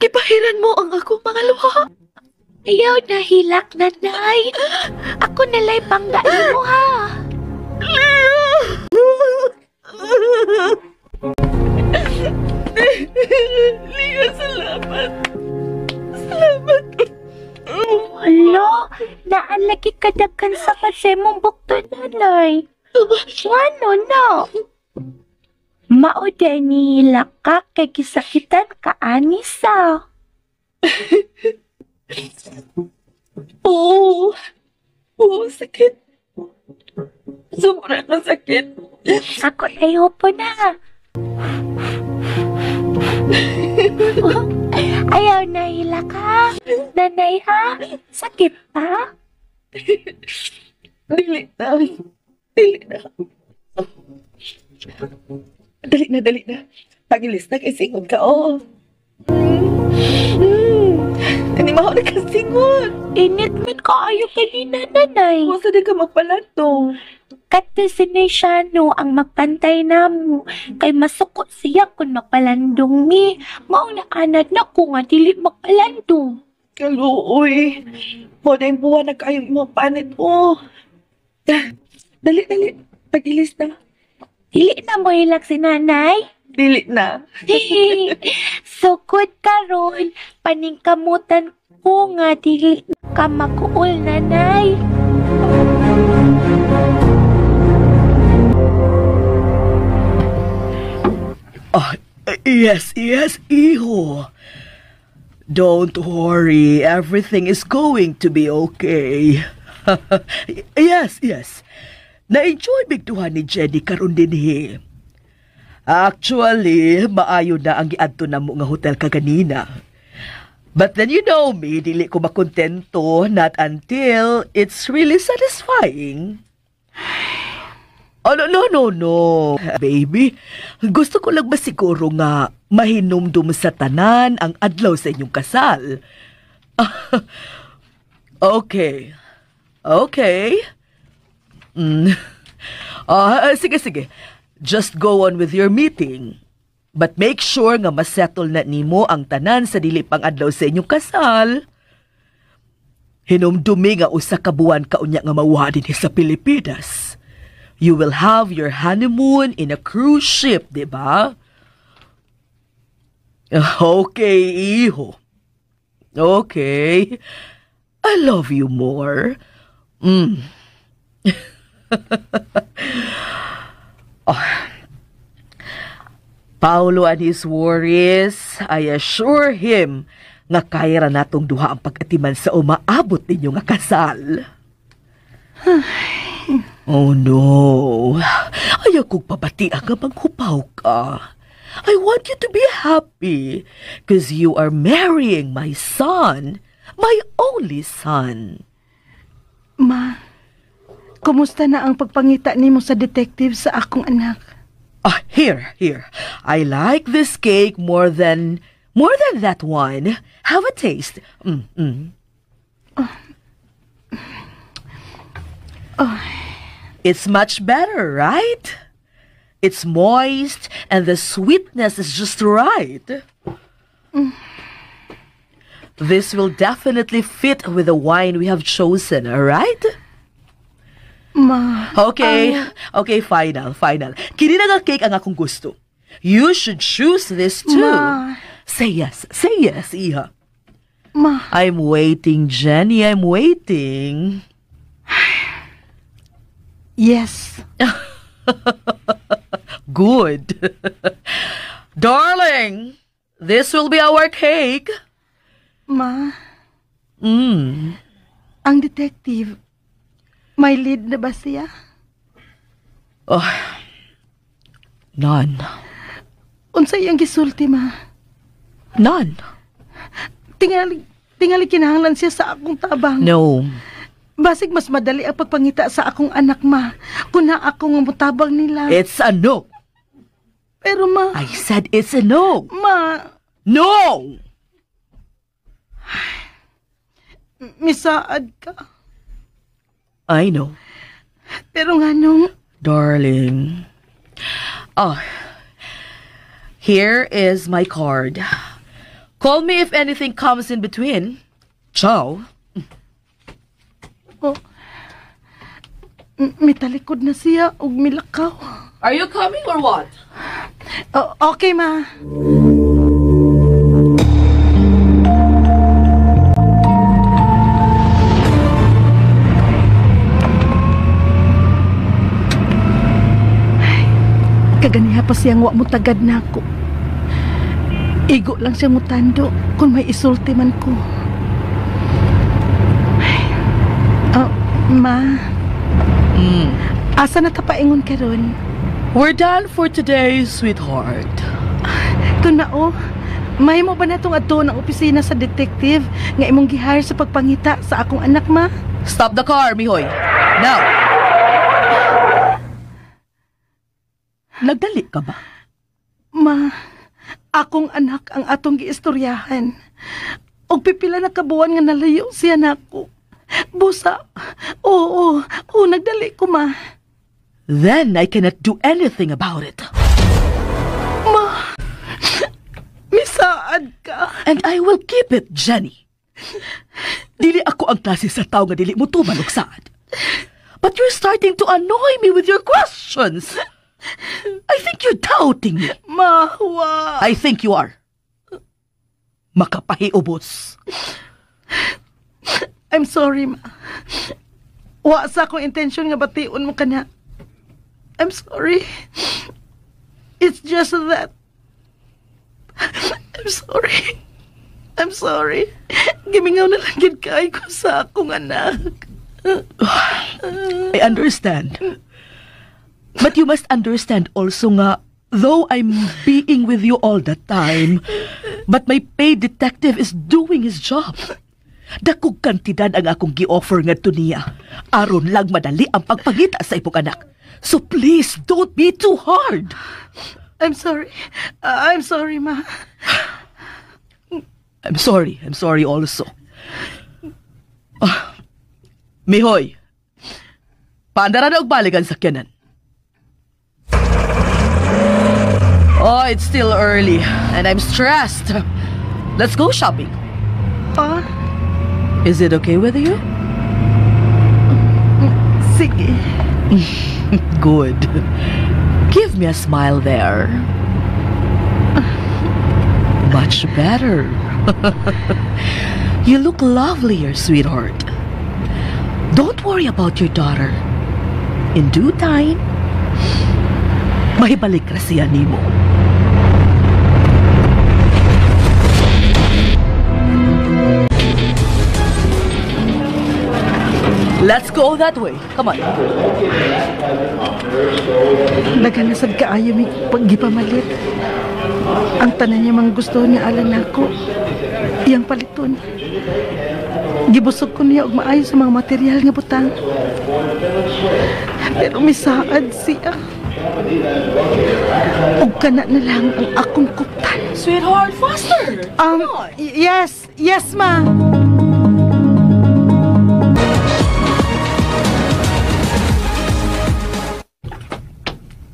Kipahiran mo ang ako mga luha. Ayaw na hilak, nanay. Ako nalay panggaan mo, ha? Leia, salamat. Salamat. Hala, naalagi kadagkan sa kasemong bukto, nanay. Ano na? Mauday ni hilak ka kay kisakitan ka, Anisa. Oo, sakit. Sobrang sakit. Ako tayo po na. Ayaw na hilak ha? Nanay ha? Sakit pa? Dili na. Dali na. Pagilis na kay singod ka, oh. Tanimaho na ka singod. Init man kaayo kanina, nanay. Masa din ka magpalato. Kato si Nesiano ang magpantay namo. Kay masukot siya kung magpalandong mi. Mauna anad na ko nga dili magpalandong. Kaluoy. Mo na yung buwan na kayong mga panit, oh. Dali. Pagilis na. Dili na mo hilak si nanay? Dili na. Sukod karon, paningkamutan ko nga dili ka makuol, nanay. Yes, iho. Don't worry, everything is going to be okay. Yes. Na-enjoy bigtuhan ni Jenny karon dinhi. Actually, maayo na ang giadto namo nga hotel kaganina. But then you know me, dili ko makontento not until it's really satisfying. Oh, no. Baby, gusto ko lang ba siguro nga mahinumdum sa tanan ang adlaw sa inyong kasal? Okay. Sige. Just go on with your meeting. But make sure nga masettle na nimo ang tanan sa dili pang adlaw sa inyong kasal. Hinumdumi nga usa ka buwan kaunya nga mawha dinhi sa Pilipinas. You will have your honeymoon in a cruise ship, di ba? Okay, iho. Okay. I love you more. Paulo and his worries, I assure him nga kaya ra natong duha ang pag-atiman sa umaabot ninyo nga kasal. Oh no. Ayaw kong pabatian nga maghupaw ka. I want you to be happy because you are marrying my son, my only son. Ma, kumusta na ang pagpangita nimo sa detective sa akong anak? Here. I like this cake more than that one. Have a taste. It's much better, right? It's moist and the sweetness is just right. This will definitely fit with the wine we have chosen, all right? Ma. Okay, final. Kini na nga cake ang akong gusto. You should choose this too. Ma. Say yes, Iha. Ma. I'm waiting, Jenny, I'm waiting. Yes. Good. Darling, this will be our cake. Ma. Ang detective, may lead na ba siya? None. Unsay iyang gisulti, ma? None. Tingali kinahanglan siya sa akong tabang. No. Basig mas madali ang pagpangita sa akong anak, ma. Kung na akong mutabang nila. It's a no. Pero, ma. I said it's a no. Ma. No! Misaad ka. I know. Pero nga nung... Darling. Here is my card. Call me if anything comes in between. Ciao. Mitalikod na siya ug milakaw. Are you coming or what? Okay, ma. Kaganiha pa siyang wa mo tagad na ako. Igo lang siyang mutando kung may isulti man ko. Ma. Asa na tapaingon ka ron? We're done for today, sweetheart. Tunao, may mo ba na itong ato ng opisina sa detective nga imong gihire sa pagpangita sa akong anak, ma? Stop the car, Mihoy. Now. Nagdali ka ba? Ma, akong anak ang atong giistoryahan. Og pipila na kabuan nga nalayo siya nako. Busa. Oo, nagdali ko, ma. Then I cannot do anything about it. Ma, misaad ka. And I will keep it, Jenny. Dili ako ang klase sa tao nga dili mo tumaluksaad. But you're starting to annoy me with your questions. I think you're doubting me. Mahwa. I think you are. Makapahiubos. I'm sorry, ma. Wa sa akong intensyon nga bation mo kana. I'm sorry. It's just that. I'm sorry. Gimingaw na lang gid kay ko sa akong anak. I understand. But you must understand also nga, though I'm being with you all the time, but my paid detective is doing his job. Dakog kantidad ang akong gi-offer nga to niya. Aron lang madali ang pagpangita sa ipong anak. So please, don't be too hard. I'm sorry. I'm sorry, ma. I'm sorry also. Mihoy, paandara na og balikan sa sakyanan. Oh, it's still early and I'm stressed. Let's go shopping. Is it okay with you? Sige. Good. Give me a smile there. Much better. You look lovelier, sweetheart. Don't worry about your daughter. In due time, mahibalik ra siya nimo. Let's go that way. Come on. Naganasad kaayo mi paggipamalit. Ang tanan niya mga gusto niya alang nako. Iyang paliton. Gibusog ko niya og maayo sa mga material nga butang. Pero misaad siya. Ug kana na lang ang akong kuptan. Sweetheart, faster! Yes, ma.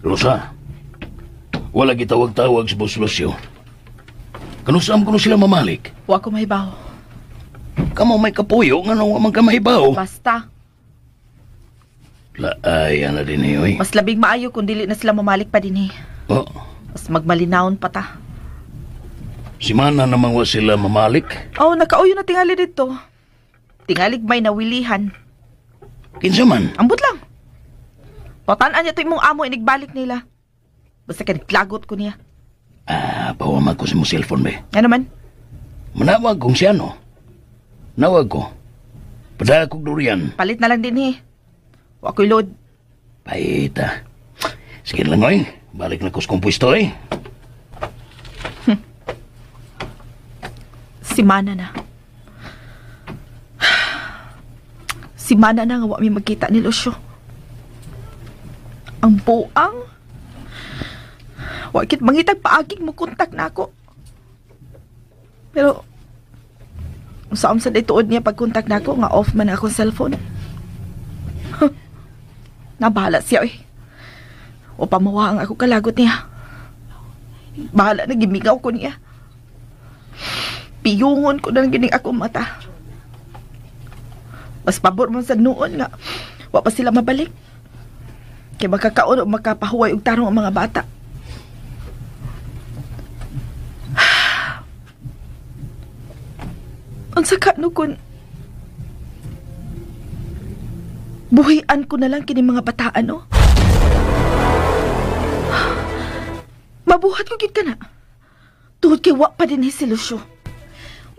Rosa, wala gitawag-tawag si Boss Lucio. Kanusam ko sila mamalik. Wa ko mahibaw. Kamo may kapuyo, nga naman ka mahibaw. Basta. Laay, na din eh, oy. Mas labing maayo kung dili na sila mamalik pa din eh. Oh, Mas magmalinawon pa ta. si Mana naman wa sila mamalik. Oh, nakauyo na tingali dito. Tingalig may nawilihan. Kinsa man? Ambot lang. Patanaan niya ito imong amo inigbalik nila. Basta ka naglagot ko niya. Pawamag ko sa mong cellphone, be. Ano man? Manawag kong siya, no? Nawag ko. Pada kong durian. Palit na lang din eh. Wa ko'y load. Paita. Sige lang, oy. Balik na ko sa pwesto, eh. Si Mana na. Si Mana na nga wa mi magkita ni Lucio. Ang buang. Wakit mangitag paaging mo kontak na ako. Pero, saan sa dituod niya pag-kontak na ako, nga off man akong cellphone. Nabahala siya eh. O pamawaang ako kalagot niya. Bahala na gimigaw ko niya. Piyungon ko na lang gining akong mata. Mas pabor man sa noon nga, wa pa sila mabalik. Kaya magkakaon o magkapahuway og tarong ang mga bata. Ang saka no kun buhian ko na lang kini mga bataan, no? Mabuhat ko gid ka na. Tuhod kay wa pa din si Lucio.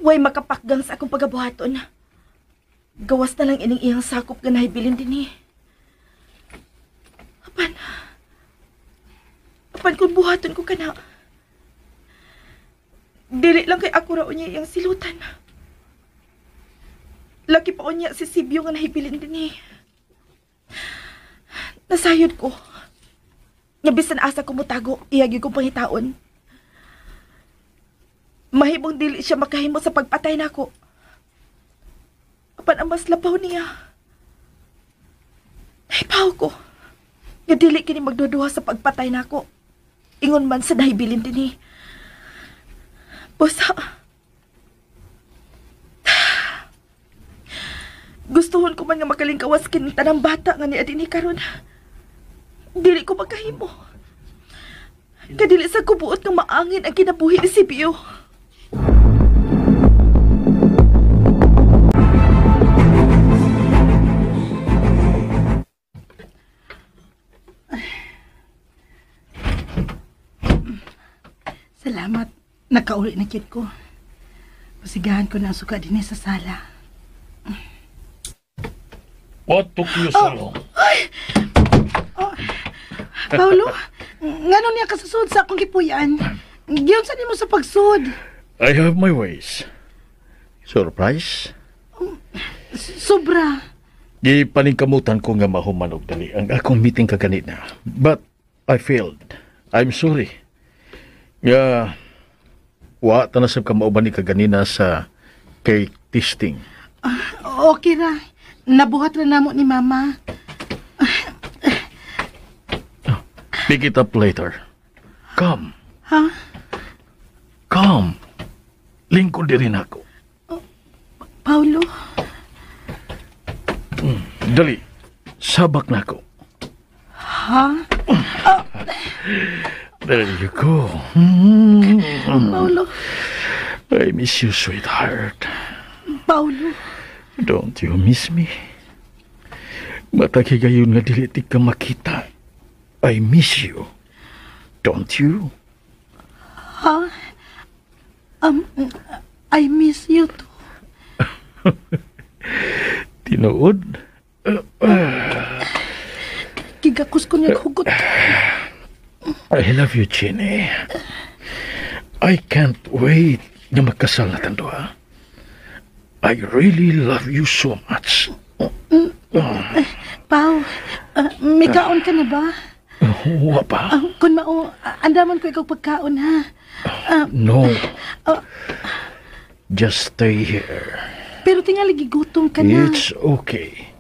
Way makapakgang sa akong pagabuhaton. Gawas na lang ining iyang sakop nga nahibilin din eh. Apan kung buhaton ko ka na. Dili lang kay ako raw niya iyang silutan. Laki pa niya si Sibyo nga nahibilin din eh. Nasayod ko. Nga bisan asa ko mutago, iyagi ko pangitaon. Mahimong dili siya makahimo sa pagpatay nako. Apan ang mas labaw niya. Nahibaw ko. Nga dili kini magduduha sa pagpatay nako. Ingon man sa nahibilin din eh. Basta, gustuhon ko man nga makalingkawas kini tanang bata nga ni adini karon. Dili ko magkahimo. Kadili sa kubuot nga maangin ang kinabuhi ni Sibyo. Salamat. Nakauli na kid ko. Pasigahan ko na ang suka din sa sala. What took you so long? Paulo, ngano niya kasasud sa akong kipuyan? Giyon sa nimo sa pagsud. I have my ways. Surprise? Sobra. Di paningkamutan ko nga mahuman og dali ang akong meeting kaganina. But I failed. I'm sorry. Nga, wa tanasab ka mauban ni kaganina sa cake tasting. Okay ra. Nabuhat ra namo ni Mama. Pick it up later. Come. Ha? Come. Lingkod din ako. Paulo? Dali, sabak na ako. Ha? There you go. Paulo. I miss you, sweetheart. Paulo. Don't you miss me? Matag higayon nga dili ti ka makita. I miss you. Don't you? Ha? I miss you too. Tinuod? Gigakus ko niya hugot. I love you, Chinny. I can't wait na magkasal na tanduha. I really love you so much. Pao, may kaon ka na ba? Wa pa? Kung andaman ko ikaw pagkaon, ha? No. Just stay here. Pero tingali gigutom ka na. It's okay.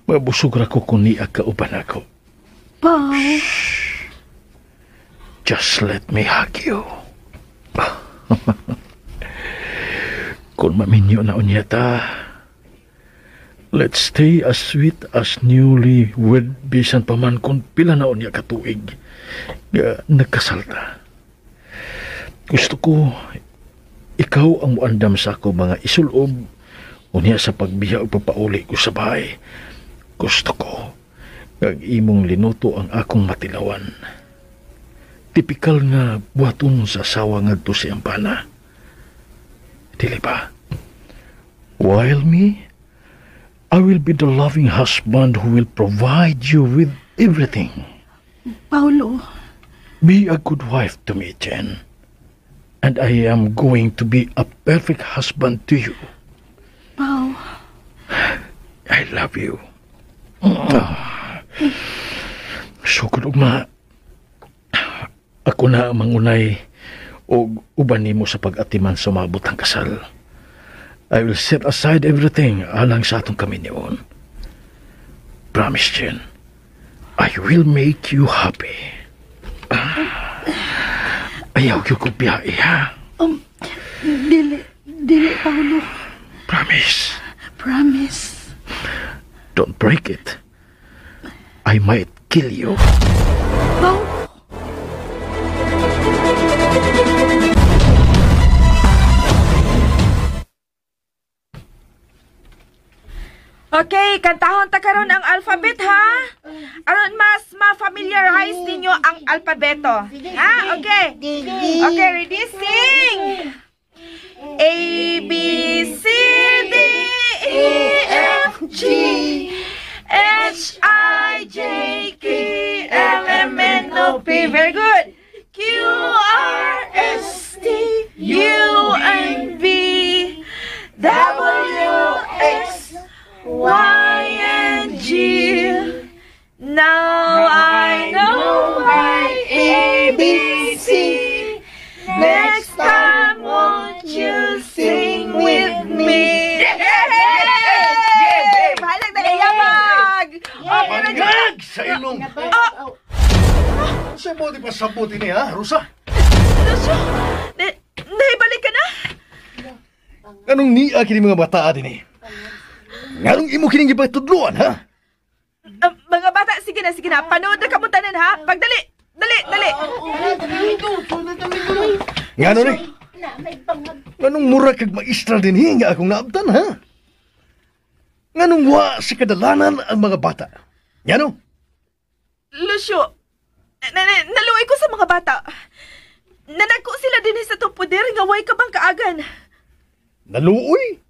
Mabusog ra ko kung niya kauban ako. Pao. Just let me hug you. Kung maminyo na unya ta, let's stay as sweet as newly wed bisan pa man kung pila na unya katuig nga nagkasal ta. Gusto ko ikaw ang muandam sa ako mga isulob unya sa pagbiya o papauli ko sa bahay. Gusto ko kag imong linuto ang akong matinawan. Tipikal nga buhaton sa asawa ngadto siyang bana. Dili ba? While me, I will be the loving husband who will provide you with everything. Paulo. Be a good wife to me, Jen. And I am going to be a perfect husband to you. Pao. I love you. Sugod ugma. Ako na mangunay o uban nimo sa pag-atiman sa maabot ang kasal. I will set aside everything alang sa atong kami niyon. Promise, Jen. I will make you happy. Ayaw ko biyahe, ha? Dili, Paulo. Promise. Promise. Don't break it. I might kill you. Paulo. Okay, kantahon ta karon ang alphabet, ha? Aron mas ma-familiarize ninyo ang alpabeto. Ha? Okay. Okay, ready? Sing! A, B, C, D, E, F, G, H, I, J, K, L, M, N, O, P. Very good. Q, R, S, T, U, and V, W, X, Y, and G. Now I know my ABC. Next time, won't you sing with me? Bahalag na iyamag! Pagag sa ilong! Sa buti pa sa buti niya, Rosa? Lucio, naibalik ka na? Anong niya kini mga bata din eh? Anong imo kining ipatudluan, ha? Mga bata, sige na. Panood na kamuntanan, ha? Pagdali! Dali! Ngano ni? Anong mura kag maistra din nga akong naabtan, ha? Nganong wa si kadalanan ang mga bata? Ngano? Lucio, naluoy ko sa mga bata. Nanagko sila din sa tupudir nga way ka bang kaagan. Naluoy?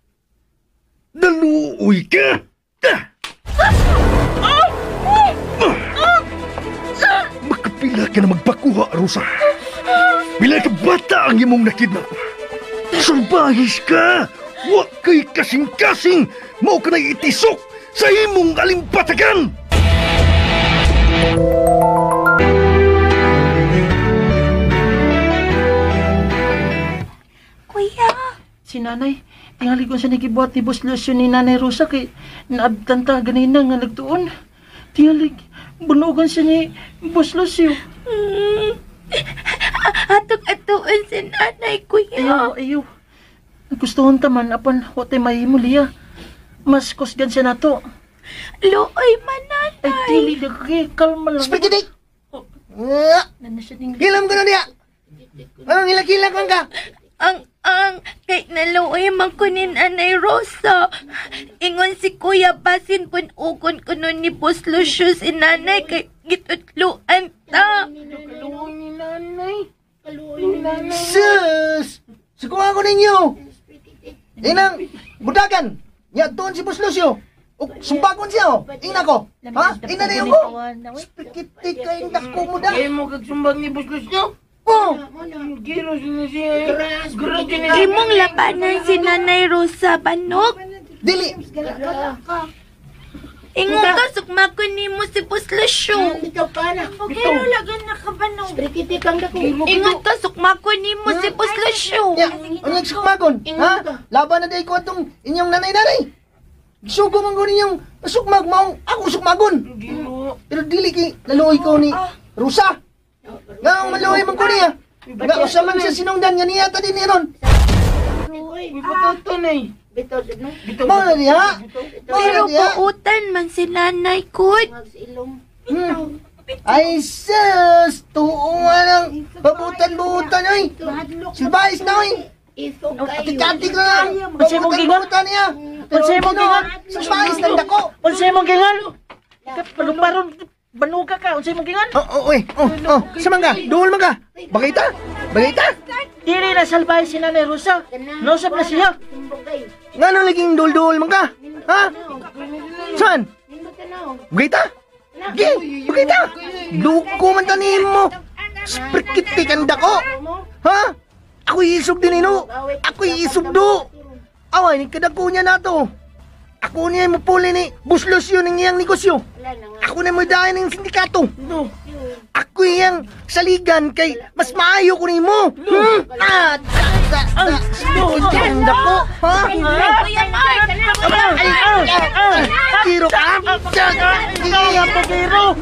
Naluoy ka? Makapila ka na magpakuha, Rosa. Pila ka bata ang imong nakidnap. Salbahis ka! Wa kay kasing-kasing! Mao ka na itisok sa imong alimpatagan! Kuya. Si nanay, tingali ko siya nagibuhat ni Boss Lucio ni Nanay Rosa kay naabtan ta ganina nga nagtuon. Tingali, bunugan siya ni Boss Lucio. Atog-atuon si nanay, kuya. Ayaw. Gustuhon taman apan wate mahimo liya. Mas kusgan siya nato. Luoy mananay. Dili na kay kalma lang. Spaghetti! Hilam ka na niya! Anong hilak-hilak man ka? Ang, kay naluoy man kunin Anay Rosa. Ingon si Kuya basin pun ukon kuno ni Boss Lucius inanay kay gitutluan ta. Sus! Sukuha ko ninyo! Inang, budagan! Nya tuon si Boss Lucio! O, sumpakon siya, oh! Ina ko! Ha? Ina na yun ko! Spaghetti kayo dako mo da! Kaya mo kagsumbag ni Boss Lucio? Oh! Giro siya. Imong labanan si Nanay Rosa Banok. Dili! Ingon ka sukmakon nimo si Boss Lucio. Okay, lagan na ka Banok. Ingon ka sukmakon nimo si Boss Lucio. Ya, ano nagsukmagon? Ha? Laban na day ko itong inyong nanay-nanay! Sugo man ko ninyong sukmag mo, ako sukmagon! Pero dili ki, laluoy ko ni Rosa! Nga ang maluoy man ko niya! Nga usaman siya sinungdan, nga niya ta din niron! Mga na diya! Pero puutan man si Nanay Kut. Ay sus! Tuungan ng babutan-butan oy! Silbais na oy! Atik-atik na lang! Babutan-butan niya! Unsay mo gingan? Silbais ng dako! Unsay mo gingan? Palumparon, banuga ka. Unsay mo gingan? Uy! Saman ka? Duhol man ka? Bagayta? Bagayta? Dili na salbay si Nanay Rosa. Nausap na siya. Nga nang laging duhol-duhol man ka? Ha? Saan? Bagayta? Bagayta? Duko man tanim mo! Sprikiti kanda ko! Ha? Ako'y isog din ino! Ako'y isog do! Away, nagkadako niya na to! Ako niya mo puli ni Boss Lucio ng iyang negosyo! Ako na mo dahil ng sindikato! Ako iyang saligan kay mas maayo ko ni mo! Ganda ko! Ha? Kiro ka! Kaya po kiro!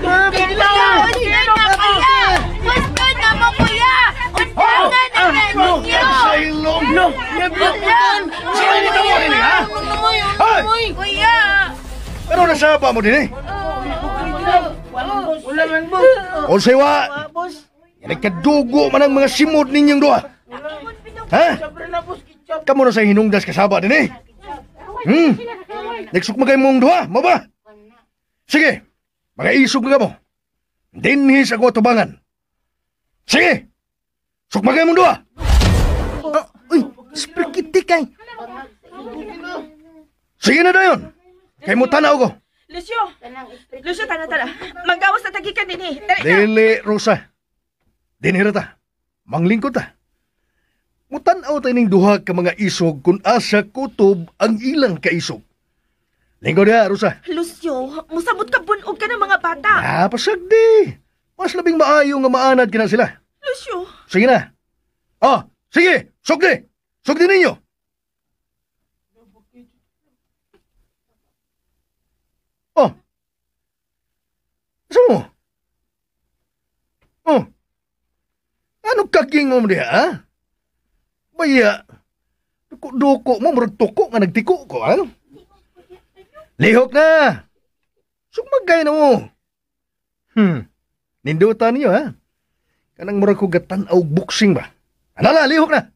Gusto na mo kuya! Untangan na ninyo! No! Kuya! Pero nasaba mo din eh. Wala man, boss. O sewa, nagkadugo man ang mga simod ninyong doa. Ha? Kamu na sa hinungdas kasaba din eh. Nagsukmagay mong doa, mo ba? Sige, mga isog nga mo. Dinhis ako tubangan. Sige, sukmagay mong doa. Uy, sprikiti kay! Sige na dayon. Kay mo tanaw ko. Lucio! Lucio, tana. Manggawas na tagikan din eh. Dili, Rosa. Dinhira ta. Manglingkod ta. Mutanaw tayo ning duha ka mga isog kung asa kutob ang ilang kaisog. Lingkod ya, Rosa. Lucio, musabot ka bunog ka ng mga bata. Pasagdi. Mas labing maayo nga maanad ka na sila. Lucio! Sige na. Oh, sige. Sugdi. Sugdi ninyo. Oh. Asa mo? Oh. Ano kaging mo diha, ha? Baya. Duko mo, murag tuko nga nagtiko ko, ha? Lihok na. Sumagay na mo. Nindutan niyo, ha? Kanang murag ko gatan-aw boxing ba? Alala, lihok na.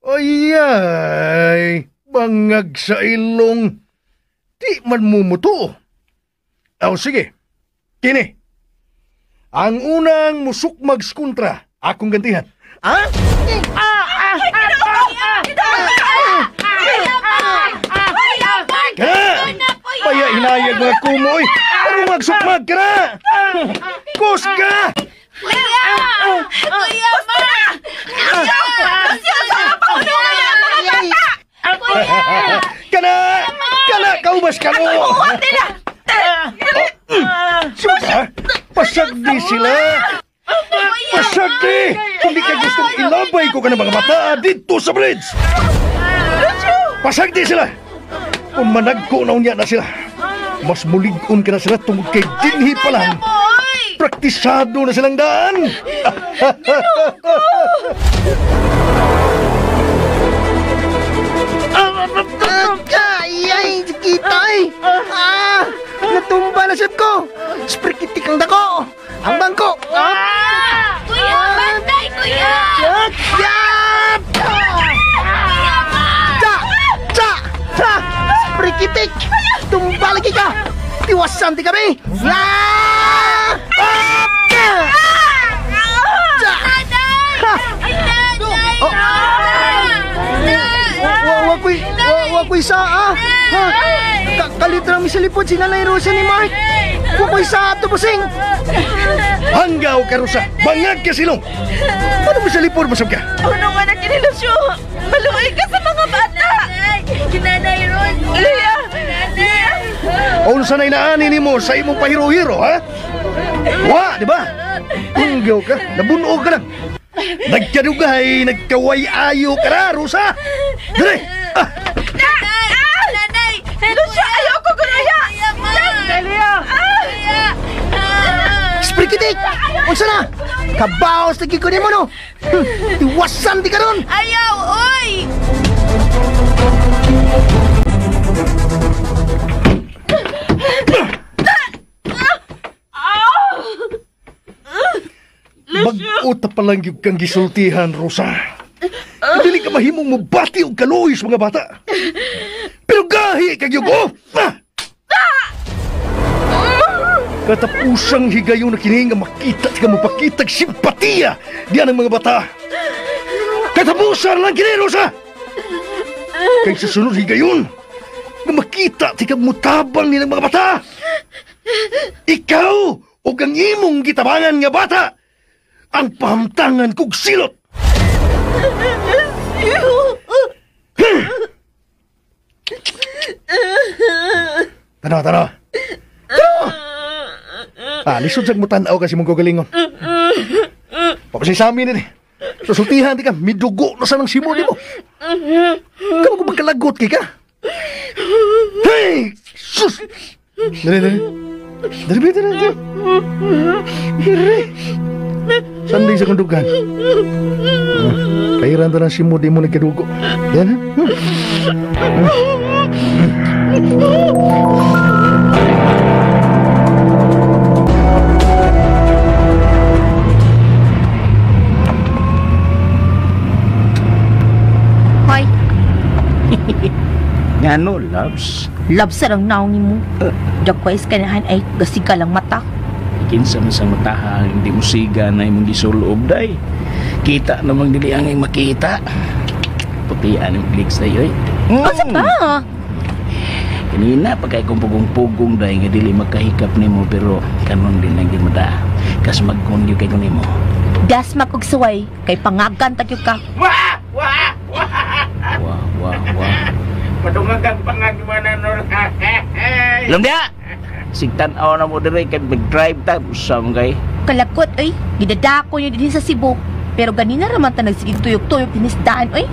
Ayay, bangag sa ilong. Di man mumuto. Sige, kini. Ang unang musukmag skuntra, akong gantihan. Ha? Paya hinayag mga kumoy. Pero magsukmag ka na. Kus ka! Kuya! Kuya, ma! Kana! Kaubas ka mo! Suka! Pasagdi sila! Pasagdi! Kung di ka gustong ilabay ko ka ng mga mata dito sa bridge! Pasagdi sila! Kung managkunaw niya na sila, mas mulig-on ka na sila tungkol kay dinhi pa lang. Praktisado na silang daan! Ayay, kita! Tumba na sip ko! Sprikitik ang dako! Ang bangko! Kuya, bantay, kuya! Yak! Yak! Cha! Cha! Sprikitik! Tumba lagi ka! Tiwasan di kami! Yak! Wakoy sa kalitrang misalipod si Nanay Rosa ni Mark. Wakoy sa ato busing. Hanggaw ka, Rosa. Bangag ka silong. Ano misalipod masab ka? Ano nga na kinilusyo? Maluoy ka sa mga bata! Nanay Rosa! Leah! Unsa na'y naani ni mo sa imong pahiro-hiro, ha? Wa, di ba? Hanggaw ka. Nabunog ka lang. Nagkadugay, nagkaway-ayo ka na, Rosa. Dali! Nanay! Lucia, ayoko ko na ya! Delia! Sprikitik! Unsa na? Kabaos lagi ko ni mo, no? Tiwasan di ka ron! Ayaw, oy! Bag-ot na palang yung kang gisultihan, Rosa. Dili ka mahimong mabati o kaluoy sa mga bata. Pero gahi kag yung Katapusang higayon na kini nga makita at ka mapakitag simpatiya diyan ng mga bata. Katapusan lang kini, Rosa. Kay sa sunod higayon nga makita at ka mutabang nilang mga bata. Ikaw o kang imong gitabangan nga bata ang pahamtangan kog silot. Tanaw. Lisod sag mo tanaw kasi mong kagalingon. Papasay sa amin eh. Susultihan di ka, midugo na sa nang simo di mo. Kamu ko magkalagot kay ka. Hey! Sus! Dali. Sanday sa kandugan. Kairan ta ng simo di mo nagkadugo. Yan ha? Hoy, Ngano, loves? labsa ang naong ni mo. Dagwais kanahan ay gasiga lang mata. Kinsa man sa mataha, hindi mo siga na imong gisuloob, day. Kita namang dili ang makita. Putian yung kliks na yun. Asa ba? Kanina, pagkay kong pugong-pugong, day, nga dili magkahikap ni mo, pero kanon din lang din mo da. Kas magkondyo kay kunin mo. Das makugsaway, kay pangagan tagyog ka. Wah! Madungagang pangagmanan nor. Alam dia! Sigtan-aw na mo dire kay mag-drive ta. Usam kay. Kalakot, oy. Gidadako niyo din sa Cebu. Pero ganina raman ta nagsigig tuyok-tuyok din isdaan, oy.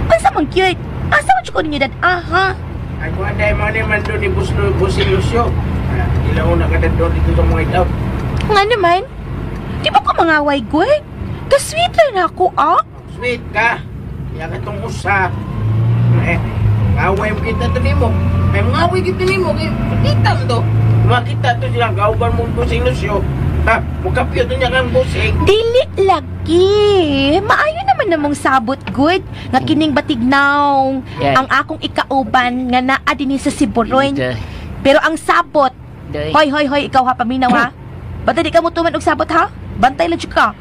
Asa man cute? Asa man ko ninyo dad? Aha. Ay ko anday mo ni man do ni Busilusyo. Ilaw na kada do dito sa mga itaw. Nga naman. Di ba ko mangaway, Gweg? Ka-sweet lang ako, ah. Sweet ka. Ya katong usa. Ngaway mo kita to nimo. May ngaway kita nimo kay kita mo to. Makita to silang kauban mo Busilusyo. Ha, mukapyo to niya kang busing. Dili lagi. Maayo naman namong sabot, good. Nga kining batignaw. Yeah. Ang akong ikauban nga naa dinhi sa Siburoy. Pero ang sabot. Hoy, ikaw ha, paminaw ha. Basta di ka mo tuman og sabot ha. Bantay lang ka.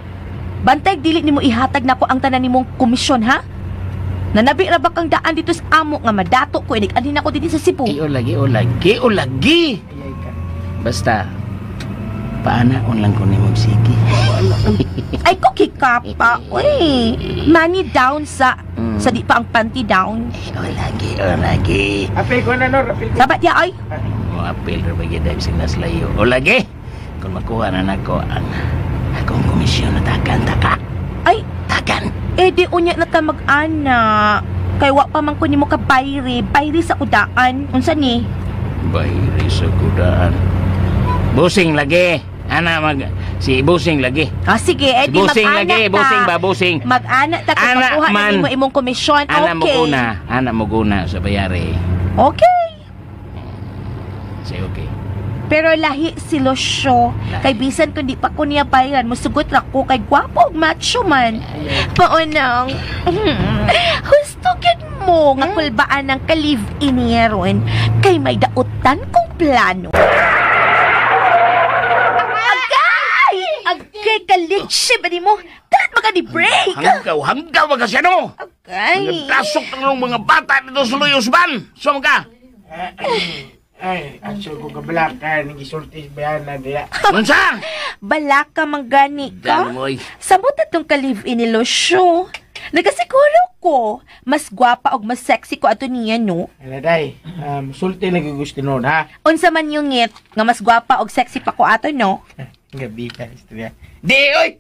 Bantay dili nimo ihatag nako ang tanan nimong komisyon ha. Nanabi ra ba kang daan dito sa amo nga madato ko inig anhin ako dinhi sa Cebu. O lagi. Basta paanaon lang ko ni mong sige. Ay ko kikapa. Uy, money down sa di pa ang panty down. O lagi. Apil ko na nor, apil ko. Sabat ya ay. O apil ra ba gyud sa naslayo. O lagi. Kung makuha na nako ang akong komisyon na tagan taka. Ay, tagan. Di unya na ta mag-ana. Kay wa pa man ko nimo ka bayri sa kudaan. Unsa ni? Bayri sa kudaan. Busing lagi. Si Busing lagi. Sige, Si di Busing mag-ana lagi, ta. Busing ba, Busing? Mag-ana ta kung Ana makuha man. na nimo imong komisyon. Okay. Anak mo guna sa bayari. Okay. Say okay. Pero lahi si Lucio. Kay bisan kundi pa ko niya bayaran, musugot ra ko kay gwapo ug macho man. Paunang, husto gid mo nga kulbaan ng ka-live-in niya ron kay may dautan kong plano. Agay ka-litsi ba di mo? Talat ba ka di break? Hanggaw ba kasi ano? Agay. Nagtasok ng mga bata dito sa Luyos Ban. Sum ka? Ay, aso ko kabalaka, nagisultis ba na diya? Mansa? Balaka manggani ka? Dalo mo ay. Samot na tong ka-live-in ni Lucio. Nagasiguro ko, mas gwapa og mas sexy ko ato niya, no? Aladay, sulti na gusto nun, ha? Unsa man yung ngit, nga mas gwapa og sexy pa ko ato, no? Gabi ka, istorya. Di, oy!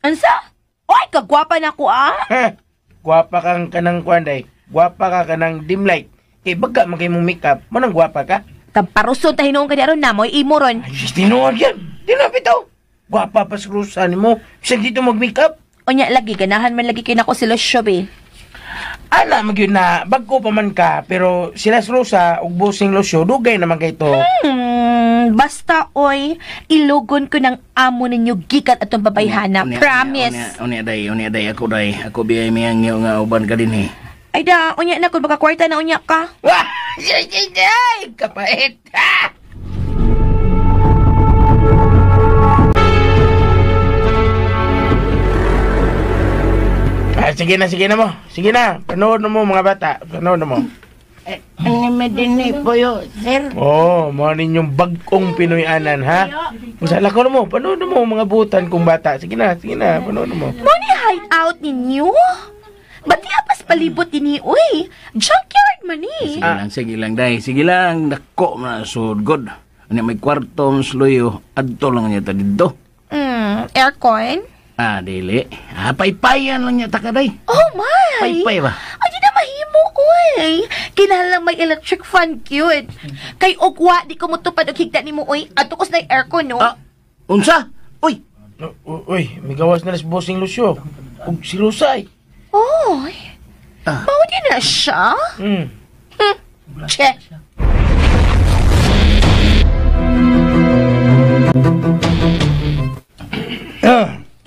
Unsa? Oy, kagwapa na ko, ah! Ha? Gwapa kang kanang kwanday. Gwapa ka kanang dim light. Kay baga magay mong makeup, manang gwapa ka? Kamparuson tayo noong kanya ron na mo, imo ron. Ay, tinuod yan. Tinapitaw. Gwapa pa sa krusan mo. Bisag dito mag-makeup. O niya, lagi, ganahan man lagi kinako si Lucio, be. Ala, magyun na, bagko pa man ka, pero sila sa Rosa, ug busing Lucio, dugay naman kay to. Basta, oy, ilugon ko ng amo ninyo gikat atong babayhana. Promise. Unya day, ako day. Ako biyay miyang niyo nga uban ka din eh. Ay da, unya na, kung baka kwarta na unya ka. Wah! Yay! Kapait! Ha! Sige na mo. Sige na. Panood na mo mga bata. Panood na mo. Ano madini po yun, sir? Oh, mga ninyong bagkong Pinoy-anan, ha? Masala ko na mo. Panood na mo mga butan kong bata. Sige na. Panood na mo. Mo ni hideout ninyo? Ba't di apas palibot ini, uy? Junkyard man eh. Sige lang, day. Sige lang. Dako na sud good. Ano may kwartong sluyo. Adto lang niya ta dito. Aircon? Dili. Paypayan lang niya ta ka, day. Oh my! Paypay ba? Ay, di na mahimo, uy. Kinahalang may electric fan, cute. Kay ugwa, di ko mo tupad og higda ni mo, uy. Atukos na yung aircon, no? Unsa? Uy! Uy, may gawas na rin si Bossing Lucio. Ug si Rusay. Oy. Bawad yun na siya? Che.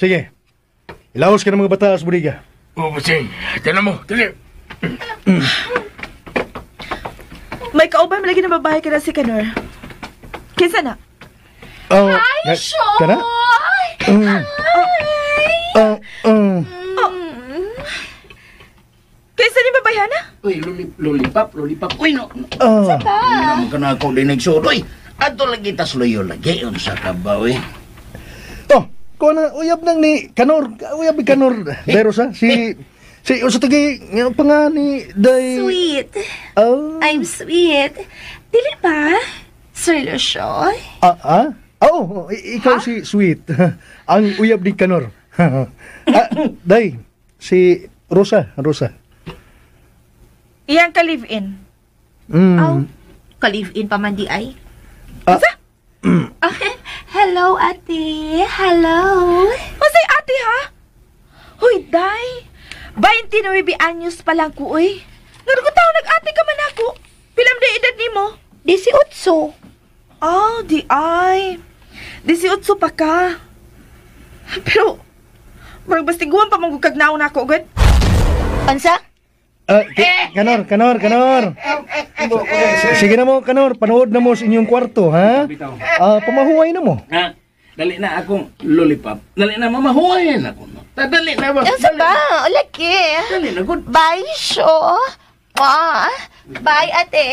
Sige. Ilaos ka ng mga bata sa budiga. Bossing. Tiyan mo. Dali. May kauban malagi na babae ka na si Kanor. Kinsa na? Hi, Shoy! Kana? Kinsa ni babayana? Uy, lollipop. Uy, no. Saka. Naman ka na ako dinig sud. Uy, ato lagi tas loyo lagi. Unsa ka ba, uy? Kung na, uyab nang ni Kanor. Uyab ni Kanor. Deros, ha? Si usa tagi pangani day. Sweet. I'm sweet. Dili ba? Sir Lucio? Ikaw si Sweet. Ang uyab ni Kanor. Day, si Rosa. Iyang ka-live-in. Ka-live-in pa man di ay? Hello, ate. Hello. Masay ate, ha? Hoy, day. 29 anyos pa lang ko, uy. Nga ko tao nag-ate ka man ako. Pilam na edad ni mo? 18. Di ay. 18 pa ka. Pero, marag bastiguan pa mong gugkagnaon ako, agad. Ansa? Kanor. Sige na mo, Kanor. Panood na mo sa inyong kwarto, ha? Pamahuway na mo. Dali na akong lollipop. Dali na mamahuwayan ako. Dali na ba? Ansa ba? Laki. Dali na, good. Bye, Sho. Bye, ate.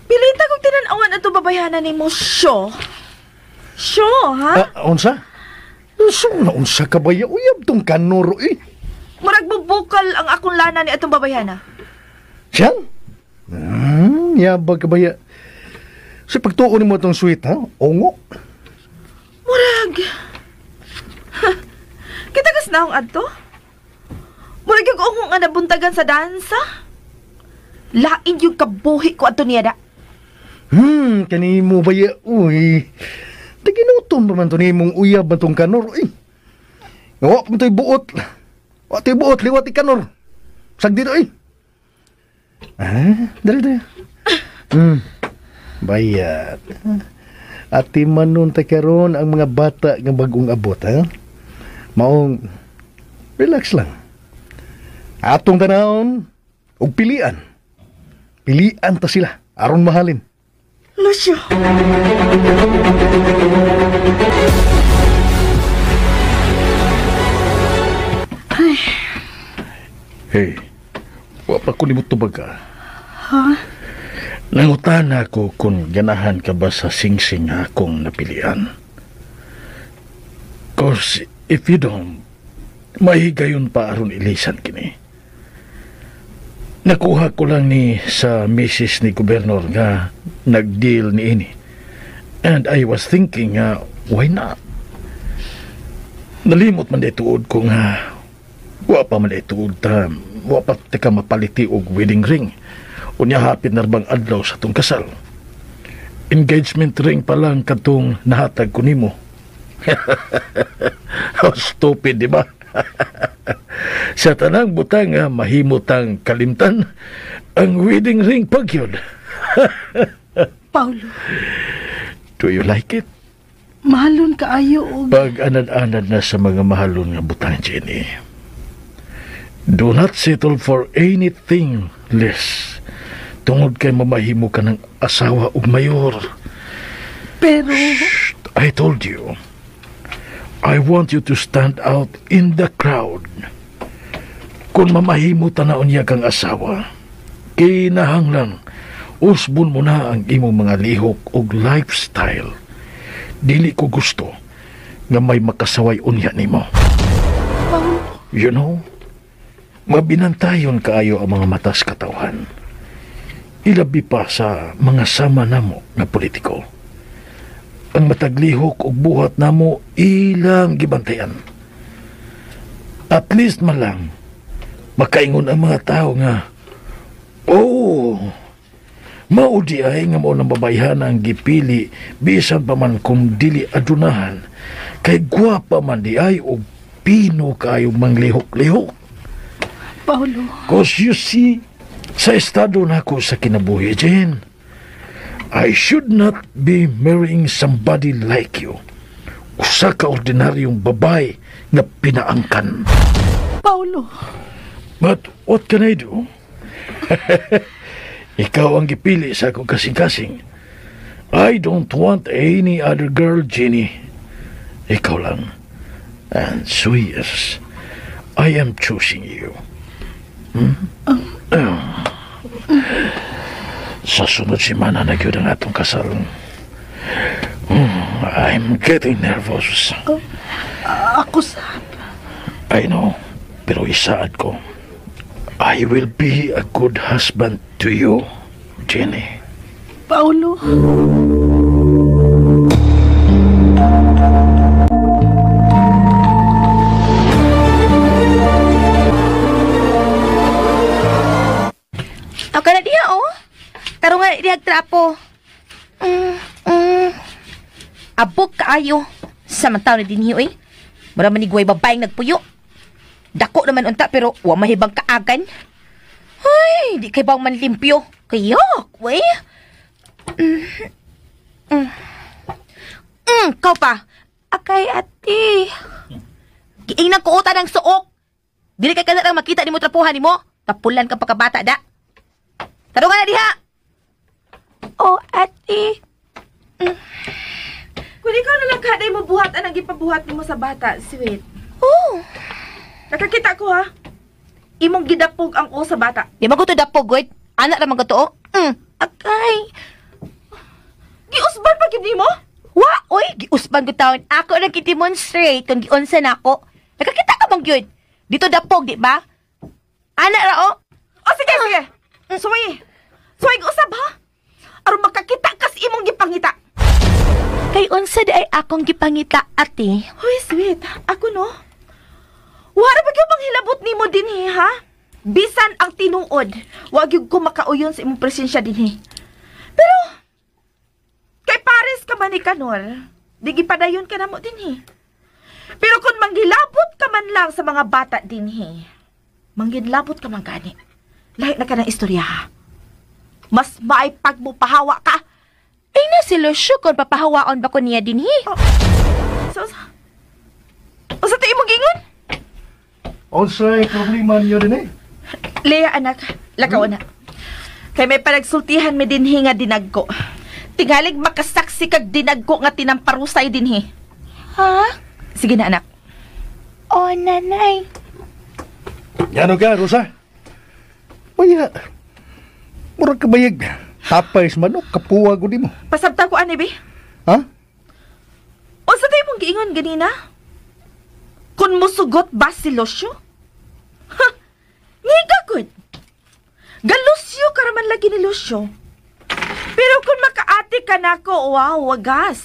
Pilita kong tinanawan at babayana ni mo, Sho. Sho, ha? Unsa? Unsa ka ba? Uyab tong Kanor, eh. Murag bubukal ang akong lana ni atong babayana. Siyang? Yabag ka ba? Si pagtuon mo itong Sweet, ha? Ongo. Murag. Kita kas na akong adto? Murag yung ongo nga nabuntagan sa dansa? Lain yung kabuhi ko adto niya da. Kanimo ba ya? Uy. Taginutom pa man to ni mong uyab man tong Kanor, eh. Wak mo to'y buot. Liwat Kanor. Sag dito, eh. Dali. Bayat. Ati manon ta karon ang mga bata nga bagong abot, ha? Maong relax lang. Atong tanawon og pilian. Pilian ta sila aron mahalin. Lucio. Hey, wa pa ko nimot tubag ka. Ha? Nangutan ako kung ganahan ka ba sa singsing akong napilian. Cause if you don't, mahigayon pa aron ilisan kini. Nakuha ko lang ni sa misis ni Gobernador nga nag-deal ni ini. And I was thinking, why not? Nalimot man ituod ko nga wa pa man ituod ta, wa pa tika mapaliti og wedding ring. Unya hapit na bang adlaw sa tong kasal. Engagement ring pa lang katong nahatag ko nimo. How stupid, di ba? Sa tanang butang nga mahimutang kalimtan ang wedding ring pagyod. Paulo, Do you like it? mahalon kaayo og Pag anad-anad na sa mga mahalon nga butang, Jenny, do not settle for anything less. Tungod kay mamahimo ka ng asawa ug mayor. pero I told you, I want you to stand out in the crowd. Kung mamahimo tanaon niya kang asawa, kinahanglan usbon mo na ang imong mga lihok ug lifestyle. Dili ko gusto nga may makasaway unya nimo. You know, mabinantayon kaayo ang mga matas katawan. Ilabi pa sa mga sama namo na politiko. Ang mataglihok ug buhat namo ilang gibantayan. At least man lang makaingon ang mga tao nga, oh, maudi ay nga mo ng babayhan ang gipili bisan pa man kung dili adunahan kay gwapa man di ay o pino kayo manglihok-lihok. Paulo, Cause you see, sa estado na ako sa kinabuhi, Jen, I should not be marrying somebody like you. Usa ka ordinaryong babay na pinaangkan. Paulo, But what can I do? Ikaw ang gipili sa akong kasing-kasing. I don't want any other girl, Jenny. Ikaw lang. And so yes, I am choosing you. Sa sunod simana na yun ang atong kasal. I'm getting nervous. ako sa I know, pero isaad ko. I will be a good husband to you, Jenny. Paulo. Ako na diha, oh. Tarong nga diha trapo. Abog kaayo. Samantaw na din hiyo, eh. Mura manigway babaeng nagpuyo. Dako naman unta pero wa mahibang kaagan. Ay, di kay bang manlimpyo. Kayak, wey. Kau pa. Akay, ate. Giingnan ko uta ng suok. Dili kay kanarang makita ni mo trapuhan ni mo. Tapulan ka pagkabata, da. Tarungan na diha. Oh, ate. Kung ikaw na lang kaday mo buhat ang gipabuhat mo sa bata, sweet. Oh. Nakakita ko, ha? Imong gidapog ang o sa bata. Di maguto dapog, goit. Anak naman ko to, oh. Akay. Giusban pa gid mo? Wa, oy, giusban ko taon. Ako nang demonstrate kung giunsan ako. Nakakita ka bang yun? Dito dapog, di ba? Anak ra, oh. O, sige, sige. Suway. Suway, usab, ha? Aron makakita kas imong gipangita. Kay unsa di ay akong gipangita, ate. Hoy, sweet. Ako, no? Wala ba yung hilabot ni mo din, ha? Bisan ang tinuod. Wag yung kumakauyon sa imong presensya din, Pero, kay pares ka man ni Kanor, di gipadayon ka na mo din, Pero kung manggilabot ka man lang sa mga bata din, manggilabot ka man gani. Lahat na ka ng istorya, ha? Mas maipag mo pahawa ka. Ay na si Lucio kung papahawaon ba ko niya dinhi? So, sa tayo mong gingon? Unsay problema niyo din eh? Lea, anak. Lakaw na. Kay may panagsultihan mi dinhi nga dinagko. Tingalig makasaksi kag dinagko nga tinamparusay dinhi. Ha? Sige na, anak. Oh, nanay. Ano ka, Rosa? Maya, murag kabayag. Tapay sa manok, kapuwa ko di mo. Pasabta ko, ane, be? Ha? O sa tayo mong giingon ganina? Kung musugot ba si Lucio? Ha? Ngiga, good. Galusyo ka raman lagi ni Lucio. Pero kung makaati ka na ko, wow, wagas.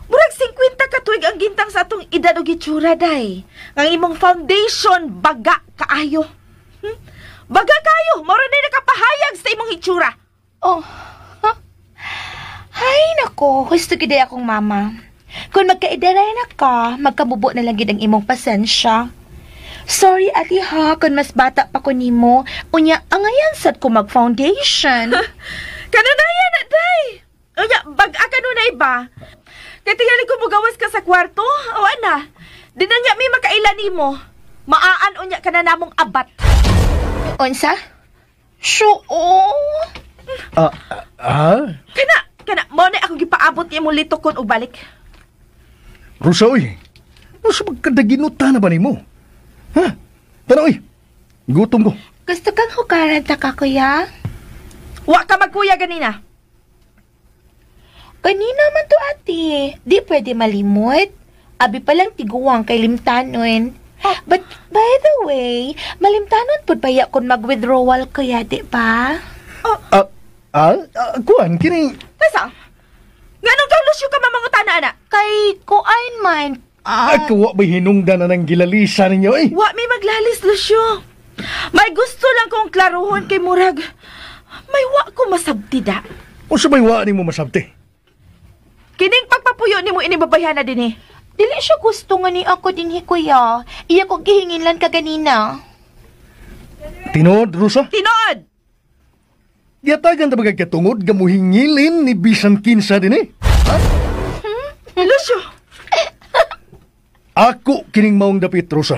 Murag 50 ka tuig ang gintang sa atong edad o gitsura, day. Ang imong foundation, baga kaayo. Baga kayo, mara na nakapahayag sa imong itsura. Oh, huh? Hay nako, gusto gid akong mama. Kung magkaidaray na ka, magkabubo na lang gid ang imong pasensya. Sorry, ati ha, kung mas bata pa ko nimo, unya angayan sad ko mag-foundation. Kananaya na, day. Unya, baga ka nun na iba. Kaya tingali ko mugawas ka sa kwarto, o ana, di na niya may makailan nimo. Maaan unya ka na namong abat. Unsa? Shuo. Kana, mo na ako gipaabot niya mo litokon o balik. Rosa, oy. Mas magkadaginuta na ba ni mo? Ha? Tara, oy. Gutom ko. Gusto kang hukaran ta ka, kuya? Wa ka magkuya ganina. Kanina man to, ate. Di pwede malimot. Abi palang tiguang kay limtanon. But, by the way, malimtanon po ba ya kung mag-withdrawal kaya, di ba? Kuan, kini... Tasa, nganong ka Lucio ka mamangutana, anak? Kay kuain man. Ako wa ba'y hinungdan na ng gilalisa ninyo, eh? Wa may maglalis, Lucio. May gusto lang kong klaruhon kay Murag. May wa ko masabti da. O sabay wa ni mo masabti? Kining pagpapuyo ni mo inibabayana din eh. Dili siya gusto nga ni ako din, kuya. Iya ko gihingin lang ka ganina. Tinood, Rosa? Tinood! Yatagan ta bagay katungod, gamuhingilin ni bisan kinsa din eh. Lucio! Ako kining maong dapit, Rosa.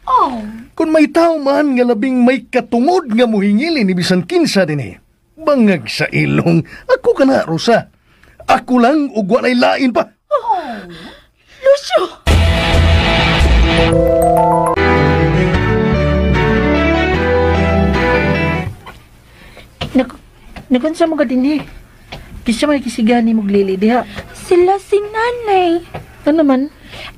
Oh. Kung may tao man nga labing may katungod nga muhingilin ni bisan kinsa din eh. Bangag sa ilong, ako ka na, Rosa. Ako lang, ugwa na'y lain pa. Oh. Lucio! Nagunsa mo ka din eh. Kisa may kisigani mo glili diha. Sila si nanay. Ano man?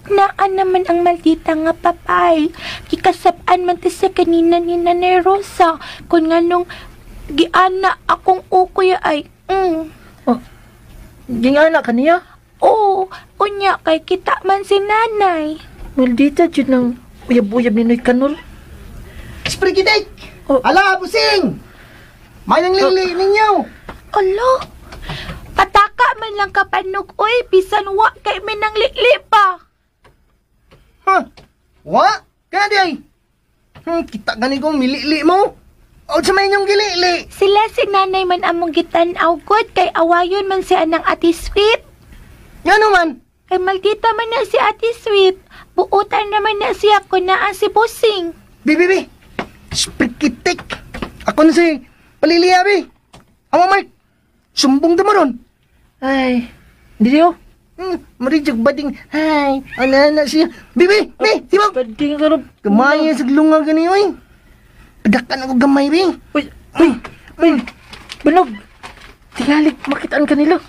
Naan naman ang maldita nga papay. Kikasapaan man ta sa kanina ni Nanay Rosa. Kung nga nung giana akong ukoy ay. Oh, gingana ka niya? Oo, unya kay kita man si nanay. Maldita dyan ng uyab-uyab ni Noy Kanol. Sprigiday! Ala, busing! May nang lili ninyo! Alo, pataka man lang kapanok, oy, bisan wa kay may nang lili pa. Ha? Wa? Kaya di ay? Kita gani kong milili mo? O sa may inyong gilili? Sila si nanay man among gitanaw god kay awayon man si anang Ate Sweet. Nga naman? Kay maldita man na si Ate Sweet. Buutan naman na siya kung naan si Busing. Bibi, sprikitik. Ako na si Palilia, bi. Ama, Mark. Sumbong ka mo ron. Ay, hindi o. Marijag bading. Ay, ana siya. Bibi, sibog. Bading ka ron. Gamay sa glunga gani, oy. Padakan ako gamay, bi. Uy, Banog. Tingalig, makitaan ka nila.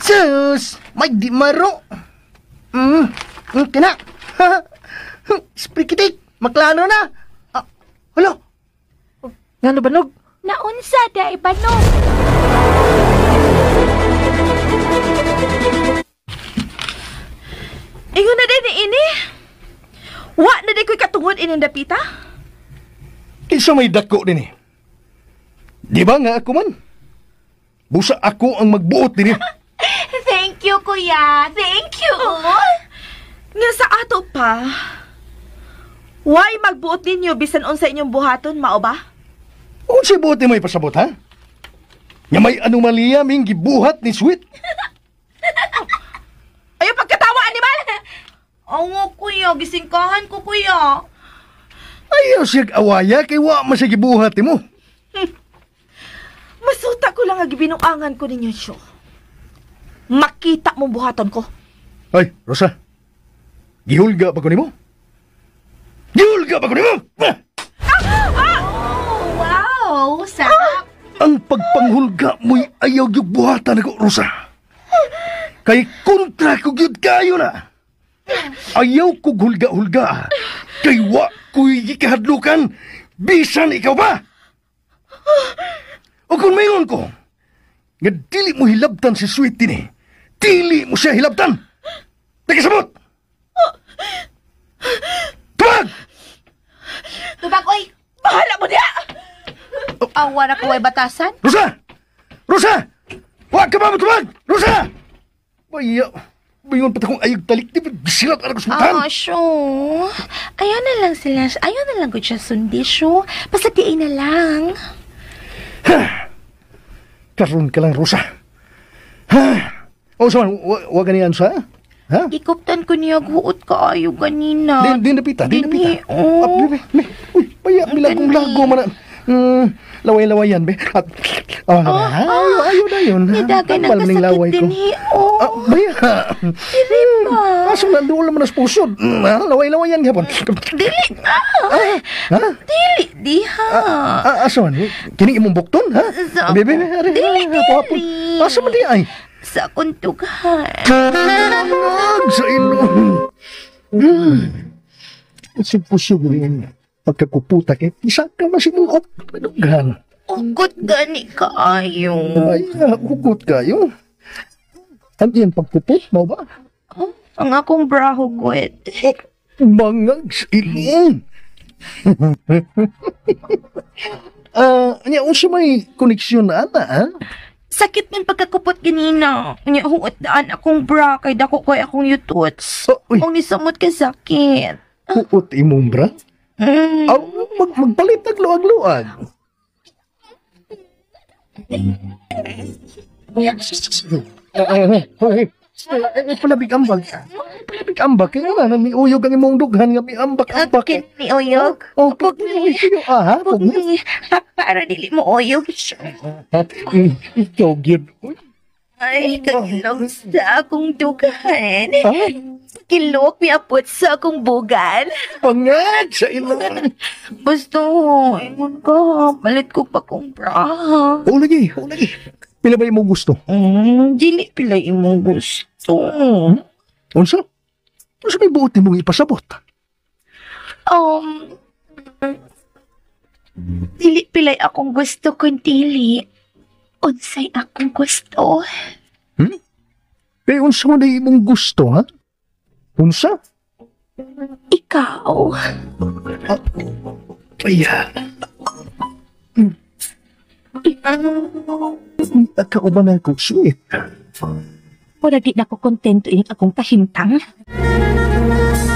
Sus, may di maro. Kena. Sprikitik, maklano na. Hala. Nga na, Banog? Naunsa da Banog. Ingon na din ni ini. Wa na di ko'y katungod inindapita? Kinsa may dako din eh. Di ba nga ako man? Busa ako ang magbuot din eh. Thank you, kuya. Thank you. Nga sa ato pa, why magbuot ninyo bisan unsa inyong buhaton, mao ba? Kung si buhat ni may pasabot, ha? Nga may anomalya ming gibuhat ni Sweet. Ayaw pagkatawa, animal! Oo, kuya. Gisingkahan ko, kuya. Ayaw siya awaya kay wa masigibuhat ni mo. Masuta ko lang ang binuangan ko ninyo, Syo. Makita mo buhaton ko. Ay, Rosa. Gihulga ba ko ni mo? Gihulga ba ko ni mo? Oh, wow. Sarap. Ang pagpanghulga mo'y ayaw yung buhatan ako, Rosa. Kay kontra ko yun kayo na. Ayaw ko hulga-hulga. Kay wa ko'y ikahadlukan. Bisan ikaw ba? O kung mayon ko, nga dili mo hilabtan si Sweet din eh. Dili mo siya hilabtan. Nagkasabot! Tubag! Tubag, oy. Bahala mo niya! Awa na ko ay batasan? Rosa! Rosa! Huwag ka ba matubag! Rosa! Baya, bayon pati kong ayag talik. Di ba silat anak ko sumatan? Syo. Ayaw na lang sila. Ayaw na lang ko siya sundi, Syo. Basta diin na lang. Karoon ka lang, Rosa. O, saman, huwag ganiyan sa? Ha? Ikuptan ko niya guot ka ayaw ganina. Di napita, di napita. Oh. Uy, baya, bilagong lago man na. Laway-lawayan, be. At, ayaw na yun. Nidagay ng kasakit din, Baya. Dili pa. Kaso nandoon naman na spusod. Laway-lawayan hapon. Dili na. Dili, di ha. Asaman, kining imong bukton, ha? Bebe, Dili. Asa man di ay? Sa kuntugan. Sa ilong. Pusog rin. Pagkakuputa kay isa ka masimuot. Pinughan. Ugot gani kaayo. Ay, ugot kayo. Ano yan, pagpupot mo ba? Ang akong braho gwet. Mga ilong. Anya, unsa may koneksyon na ana, ha? Sakit man pagkakupot ganina. Nya huot daan akong bra kay dako koy akong yutots. Kung nisamot ka sakit. Huot imong bra? Magpalit ang luag-luag. Palabig ambag. Palabig ambag. Kaya nga, may uyog ang imong dughan nga may ambak-ambak. Ni uyog? Pag ni uyog, ha? Pag ni, para dili mo uyog. Ikaw, Gid. Ay, kagilog sa akong dughan. Kilok, miapot sa akong bugan. Pangad sa ilang. Basta, ingon ka, palit ko pa kong bra. Lagi. Pila ba imong gusto? Dili pila imong gusto. Unsa? Unsa may buot nimong ipasabot? Dili pilay akong gusto kung dili. Unsay akong gusto. Pero unsa man na imong gusto, ha? Unsa? Ikaw. Kaya. Ikaw ba na ako, Sweet? Wala di na ko kontento in akong kahintang.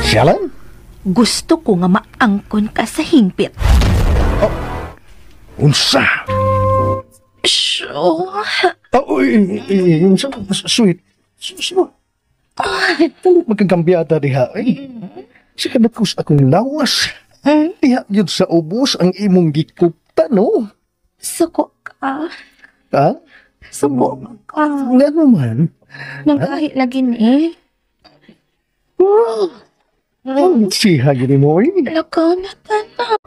Siya lang? Gusto ko nga maangkon ka sa hingpit. Unsa? Unsa? Sweet. Sino? Talit magkagambiyata diha. Sige na kus akong lawas. Diha yun sa ubos ang imong gikupta, no? Suko ka. Ha? Suko ka. Nga naman. Nangahit lagi ni. Siha gini mo, eh. Lakaw na ka na.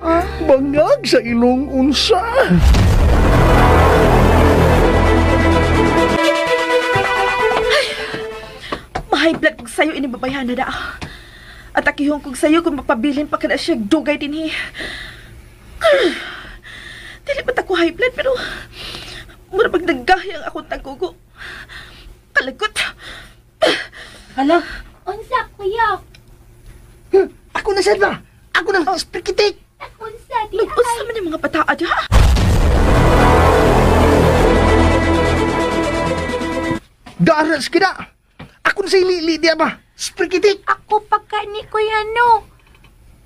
Bangag sa ilong unsa. High blood kog sayo ini babayhan na da. At akihong kog sayo kung mapabilin pa kada siya dugay din Dili ba ko high blood pero mura pag naggahi ang akong tagugo. Kalagot. Hala, unsa kuya? Ako na siya ba? Ako na spikitik. Unsa di ay. Unsa man yung mga pataa diha? Daras kita. Ako na sa ilili diya ba? Spikitik. Ako pagka ni kuya no.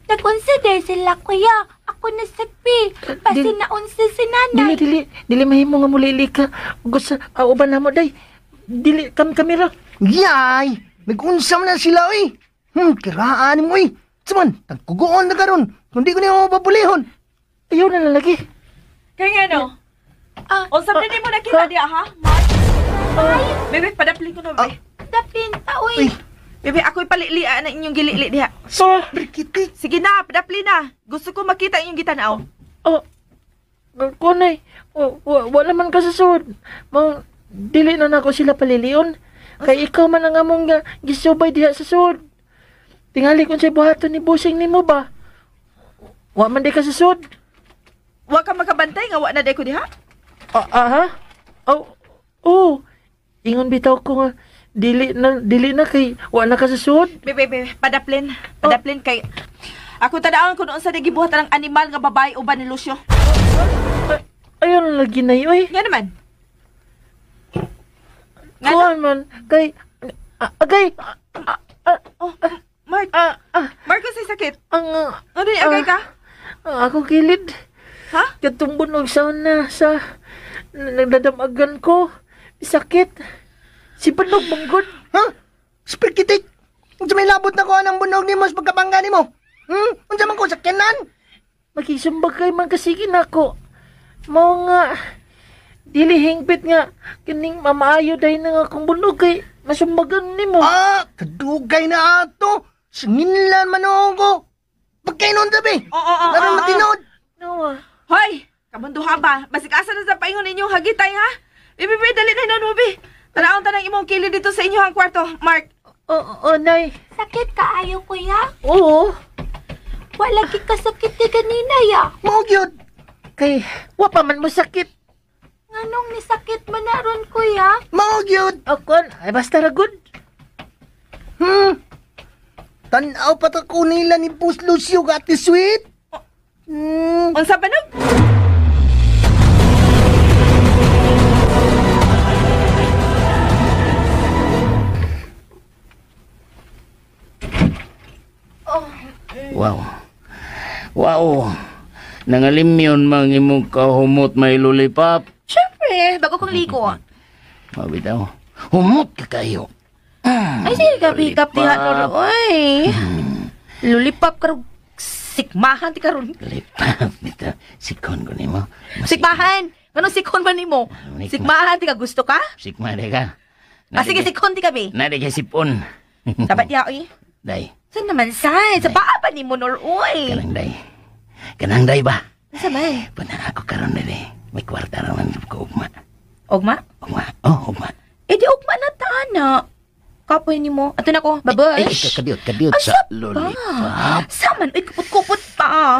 Nag-consider sila kuya. Ako ako nasagpi. Basi naon si nanay. Dili mahimo nga mulili ka. Gusto uban na mo day. Dili kamera. Yay! Nag-unsam na sila, oy. Kiraan mo, oy. Saman, tagkugoon na karon. Kundi ko niyo mapapulihon. Ayaw na lalaki. Kaya nga no? Unsam na di mo nakita diya, ha? Bebe, padapling ko na, bebe. Daplin pa, uy. Bebe, ako'y palilian na inyong gilili diha. Berkiti. Sige na, padapli na. Gusto ko makita inyong gitanaw. Kunay, wala man ka sa sud. Dili na nako sila palilion. Kay ikaw man ang among gisubay diha sa sud. Tingali kung sa'y buhaton ni busing ni mo ba? Wa man di ka sa sud. Wa ka makabantay nga wa na day ko diha? Ha? Ingon bitaw ko nga dili na kay wa na ka sa sud. Bebe, padaplin kay ako tadaan ko noon sa nagibuhat ng animal nga babae uban ni Lucio. Ayun lagi na yoy. Nga naman. Kuan man kay agay. Mark kasi sakit. Ano ni agay ka? Ako kilid. Ha? Katumbon og sauna sa nagdadamagan ko. Sakit. Si Panog banggod. Ha? Spikitik. Unsa may labot na ko anang bunog nimo sa pagkabangga nimo? Unsa man ko sakyanan? Makisumbag kay man kasigin ako. Mao nga dili hingpit nga kining mamaayo day na nga kung bunog kay masumbagan nimo. Kadugay na ato. Singinlan man ako. Pagkainon tabi. Naroon matinod. No. Hoy, kamunduha ba? Basig asa na sa paingon ninyong hagitay ha? Bibi, dali na hinon mo, bi. Tanaon tanang imong kili dito sa inyong kwarto, Mark. Nay. Sakit ka ayo, kuya? Oo. Wala ki kasakit ni kanina, ya. Mao gyud. Kay, wa pa man mo sakit. Nganong ni sakit man naron, kuya? Mao gyud. Ay basta ra good. Tanaw pa ta ko nila ni Boss Lucio ka ati sweet. Unsa ba no? Wow. Nangalimyon mang imong kahumot may lollipop. Siyempre, bago kong ligo. Mabitaw. Humot ka kayo. Ay, sige ka, pick-up diha no, oy. Lollipop karong sikmahan ti karon. Lollipop dito. Sikon ko nimo. Sikmahan? Anong sikon ba nimo? Sikmahan ti ka gusto ka? Sikma de ka. Sige, sikon ti ka, be. Nade kay sipon. Dapat diha, oy. Day. Saan naman, say? Sa paa ba ni mo, nor, oy? Kanang day ba? Saan ba? Puna ako karon dali. May kwarta naman ko ugma. Ugma? Ugma. Eh di ugma na tana. Kapoy ni mo. Ato na ko, babush. Kadiyot sa lollipop. Saman, uy, kupot-kupot pa.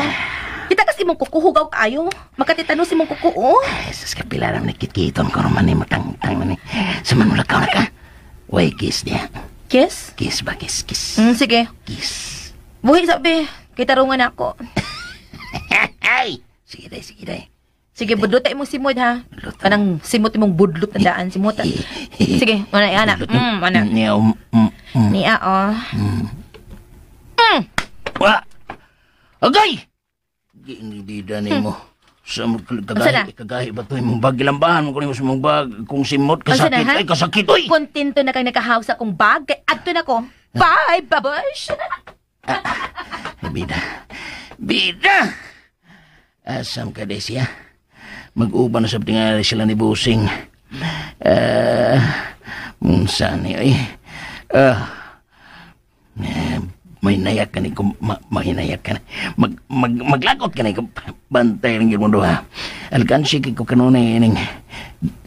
Kita kasi mong kukuhugaw kayo. Makatitano si mong kukuo. Ay, sus kapila ram nakikiton ko naman ni matang-tang man ni. Saman mo lakaw na ka. Way, kiss niya. Kiss? Kiss ba, kiss. Sige. Kiss. Buhi sabi, kay tarungan ako. Ay! Sige day. Sige, budlot tayo mong simod, ha? Kanang simot mong budlot na daan, simot. Sige, ana. Ana. Niya, oh. Wa! Agay! Ginibida ni mo. Sa kagahi ba ito yung bagilambahan mo kung yung bag kung simot kasakit. Ay, kasakit, oy! Kontento na kang nakahouse akong bag. Kaya adto na ko. Bye, babush! Bida! Asam ka, Desia. Mag-uban na sa tingali sila ni Busing. Munsan ni, may nayak ka ni, mahinayak ka ni. Maglakot ka ni, bantay ng mundo ha. Alkansi ko kanunay ng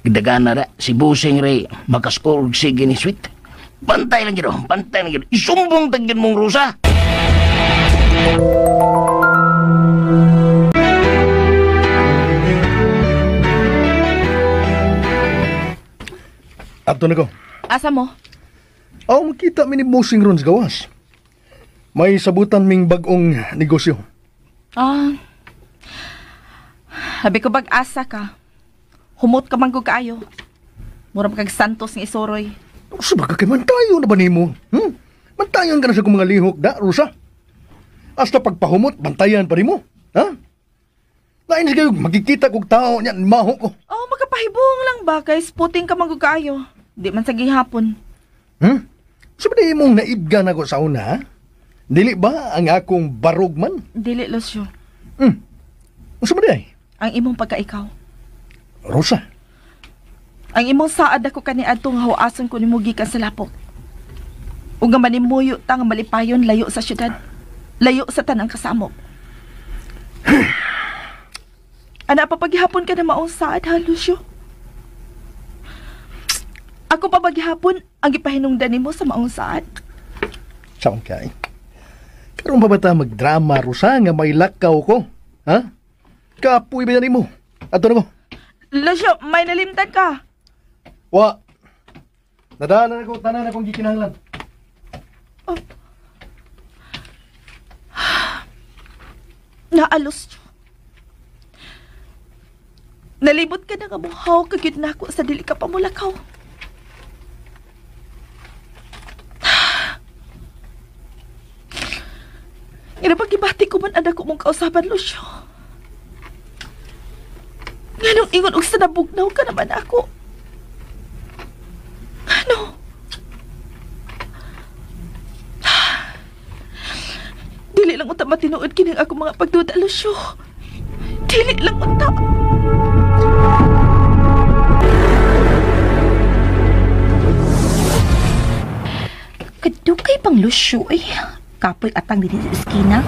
dagana na, si Busing Ray, makaskor sige ni Sweet. Bantay lang gino. Isumbong tagyan mong rusa. Ato na ko. Asa mo? Makita mi ni Busing ron sa gawas. May sabutan ming bagong negosyo. Habi ko bag-asa ka. Humot ka manggog kaayo. Mura kag santos ng isoroy. Sabaga kay mantayon na ba nimo? Mantayon ka na sa kong mga lihok da, Rosa. Hasta pagpahumot, bantayan pa rin mo. Ha? Lain sa kayo, magkikita kong tao niya, maho ko. Oh, magkapahibong lang ba kay sputing ka magugaayo. Di man sa gihapon. Sabi mong naibgan ako sa una, ha? Dili ba ang akong barog man? Dili, Lucio. Sabi Ang imong pagkaikaw. Rosa. Ang imong saad ako kaniadto nga huason ko nimo gikan sa lapok. Ug nga manimuyo ta nga malipayon layo sa syudad. Layo sa tanang kasamok. Ana pa paghihapon ka na maong saad ha, Lucio? Ako pa paghihapon ang gipahinungdan nimo sa maong saad. Saan kay? Karon pa ba ta magdrama, Rosa, nga may lakaw ko? Ha? Kapoy ba yan mo? Ato na ko. Lucio, may nalimtan ka. Wa. Nadaanan ako, tanan akong gikinahanglan. Oh. Naalos nyo. Nalibot ka na nga buhaw kagid na ako sa dili ka pamulakaw. Inapagibati ko man anak ko mong kausapan, Lucio. Nganong ingon og sa nabugnaw ka naman ako. Ano? Dili lang unta matinuod kining ako mga pagduda, Lucio. Dili lang unta. Kadugay bang Lucio eh. Kapoy atang dito sa eskina.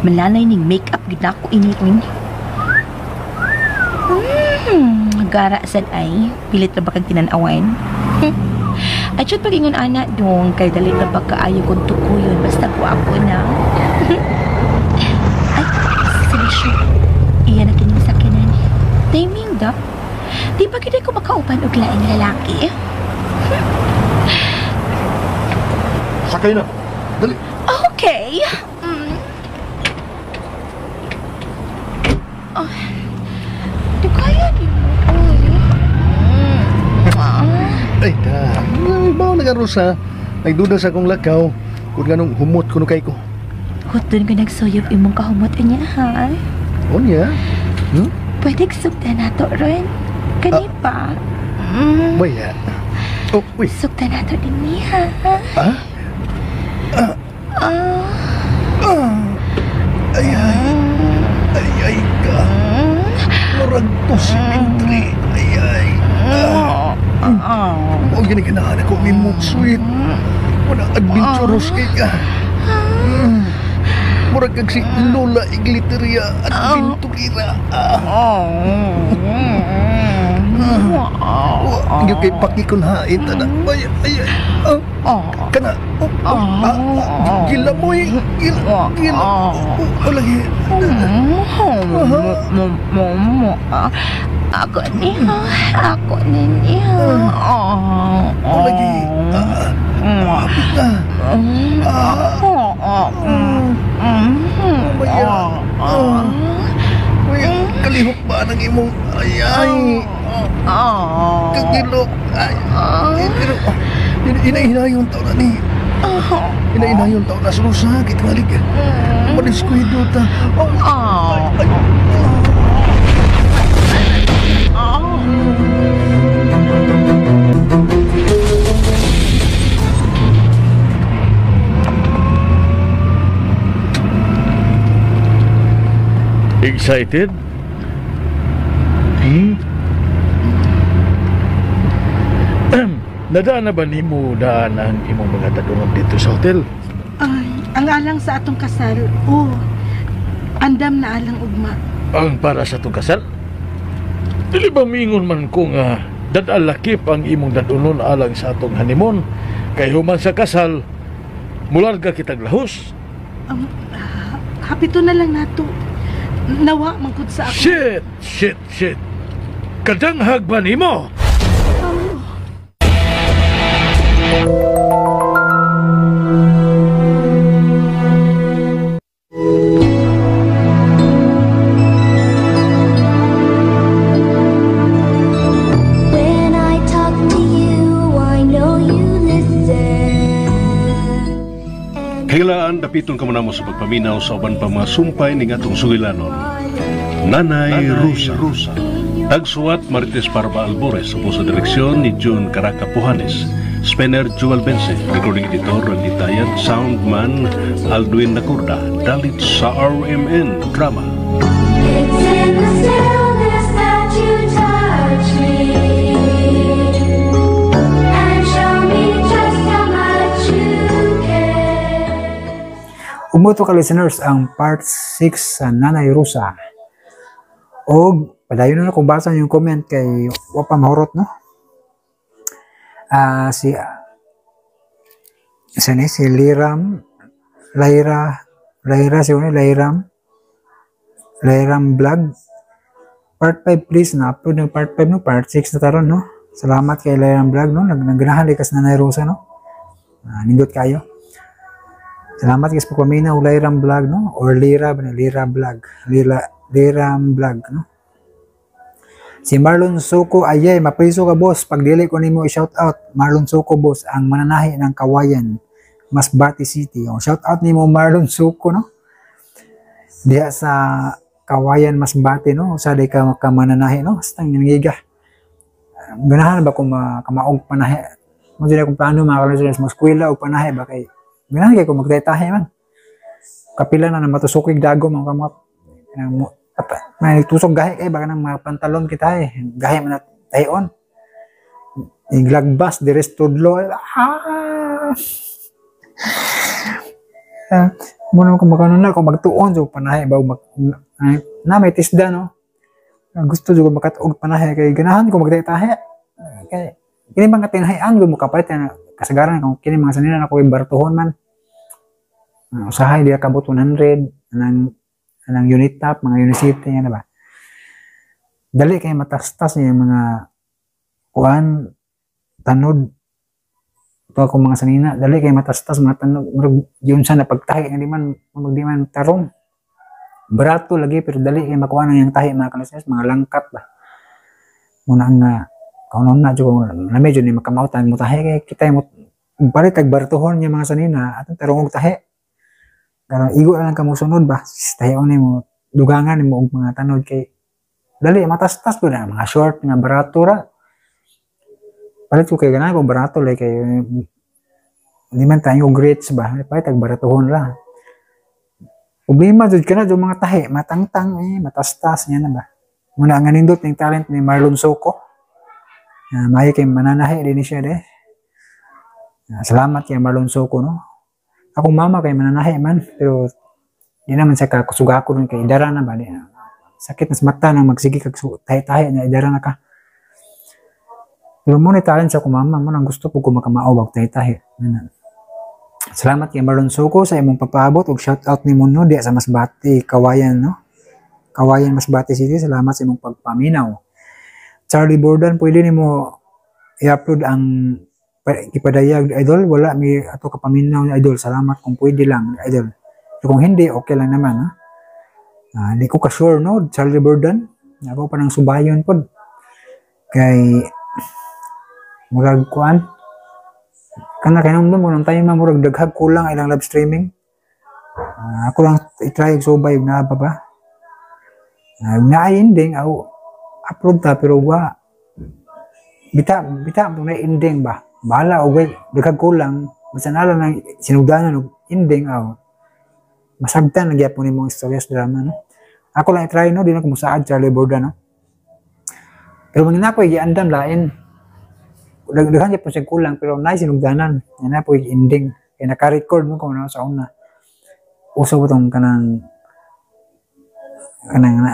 Malanay ning make-up gid ako iniin. Gara sad ay. Pilit na ba kang tinanawan? At yun pag-ingon anak dong, kay dali na ba kaayo kong tukuyon basta ko ako na. Ay, si Lucio. Iyan na kining sakinan. Timing da. Di ba kita ko makaupan og laing lalaki? Sakay na. Dali. Okay. Oh. Di kaya ni mo. Ay, da. Bawa na ka, Rosa. Nagduda sa akong lakaw. Kung ganong humot kuno kay ko. Hutun ko nagsuyop imong kahumot niya, ha? O niya? Pwede sukta na to, Ron. Kani pa. Baya. Oh, uy. Sukta na to din niya, ha? Ha? Ay, ay. Ay, ay ka. Murag to si Mintri. Ay, ay. O ginaganaan ako may mood sweet. Wala adventurous kay ka. Murag kag si Lola Igliteria at Pinturira. Yung kay pakikunhain ta na. Ay, ay, ay. Kana. Gila mo eh. Gila. O lagi. Ako niya. Ako niya. O lagi. Hapit na. Kalihok ba ng imong ayay? Kagilok. Pero inainayon taon na ni. Inainayon taon na sa kitwalik. Malis ko hidota. Excited? Nadaan na ba nimo daan ang imong mga tadunon dito sa hotel? Ay, ang alang sa atong kasal, andam na alang ugma. Ang para sa itong kasal? Dili ba mingon man ko nga dadalakip ang imong dadunon alang sa atong honeymoon? Kay human sa kasal, mularga kitag lahos. Hapito na lang nato. Nawa mangkod sa ako. Shit! Kadang hagba nimo! When I talk to you, I know you listen. Kailangan dapiton ka mo sa pagpaminaw sa uban pa mga sumpay ning atong sugilanon. Nanay Rusa. Tagsuwat Marites Parba Albores sa direksyon ni June Caraca Pujanes. Spinner Joel Bense, recording editor Randy Tayan, soundman Aldwin Nakurda, dalit sa RMN Drama. It's in the stillness that you touch me and show me just how much you care. Umuto ka listeners ang part 6 sa Nanay Rusa. O padayon na kung basa yung comment kay Wapa Mahorot, no? Si Lyram Vlog. Part 5 please, na-upload ng part 5, no? Part 6 na taron, no? Salamat kay Lyram Vlog, no? Nagganahan likas na Nanay Rusa, no? Nindot kayo. Salamat kay sa pagpaminaw Lyram Vlog, no? Or Lyram Vlog, no? Si Marlon Suko, ayay, mapriso ka boss. Pagdili ko nimo i-shout out. Marlon Suko boss, ang mananahi ng Kawayan, Masbate City. O, shout out nimo Marlon Suko, no? Diya sa Kawayan, Masbate, no? Sa di ka mananahi, no? Stang nangiga. Ganahan ba kung kamaog panahi? Mo dili kung plano mga kalusunes mo eskwela o panahi ba kay ganahan kay kung magdetahe man. Kapila na matusukig dago mga kamot. May tusok gahi kay baka ng mga pantalon kita gahi man tayon iglagbas di restudlo muna ko makano na kung magtuon so panahe ba na may tisda, no? Gusto juga makatuog panahe kay ganahan ko magdetahe kay kini bang katinhayan mo kapalit na kasagaran kung kini mga sanina na ko ibartuhon man usahay dia kabot 100 anang unit top, mga unicity, yan ba? Dali kayo matastas niya yung mga kuhan, tanod, ito ako mga sanina, dali kayo matastas, mga tanod, yun sa napagtahi, hindi man tarong. Barato lagi, pero dali kayo makuha na yung tahi, mga kalusunes, mga langkat ba? Muna nga, kaunon na, na medyo ni makamautan mo tahi, kaya kita yung balik tagbartuhon niya mga sanina, at tarong tahi. Pero igo lang ka mo sunod ba? Tayo ni mo dugangan ni mo og mga tanod kay dali matastas ko na mga short nga barato ra. Palit ko kay ganay ko barato like kay hindi man tayo grades ba? Palit tag baratohon ra. Problema jud kana yung mga tahi matangtang matastas niya na ba? Muna nga nindot ning talent ni Marlon Suko. May kay mananahi din siya salamat kay Marlon Suko, no? Akong mama kay mananahi man, pero di naman sa kakusuga ko nun kay idara na ba? Sakit na sa mata nang magsigi kag tahi-tahi na idara na ka. Pero muna talent sa akong mama, muna gusto ko makamao bag tahi-tahi. Salamat kay Marlon Suko sa imong papaabot ug shout out ni Muno di sa Masbate, Kawayan, no? Kawayan, Masbate City. Salamat sa imong pagpaminaw. Charlie Bordan, pwede nimo i-upload ang ipadayag idol, wala may ato kapaminaw ni idol, salamat kung pwede lang idol, so, kung hindi okay lang naman hindi ko ka sure, no? Charlie Burden ako pa ng subayon po kay murag kuan kana kinumdum mo nang tayo murag daghag kulang ilang live streaming ako lang i-try subay na ba na-ending upload ta pero wa bita mo na ending ba bahala o wait, dagag kulang, basta nalang ng sinugdanan o ending, masagtan na gyapon ni mong stories drama, no? Ako lang i-try, no? Di na kumusaad, Charlie Borda, no? Pero mga na po, i-andam lain. Dagdagan gyapon siya kulang, pero na sinugdanan. Yan na po, ending. Kaya naka-record mo kung ano sa una. Uso ko itong kanang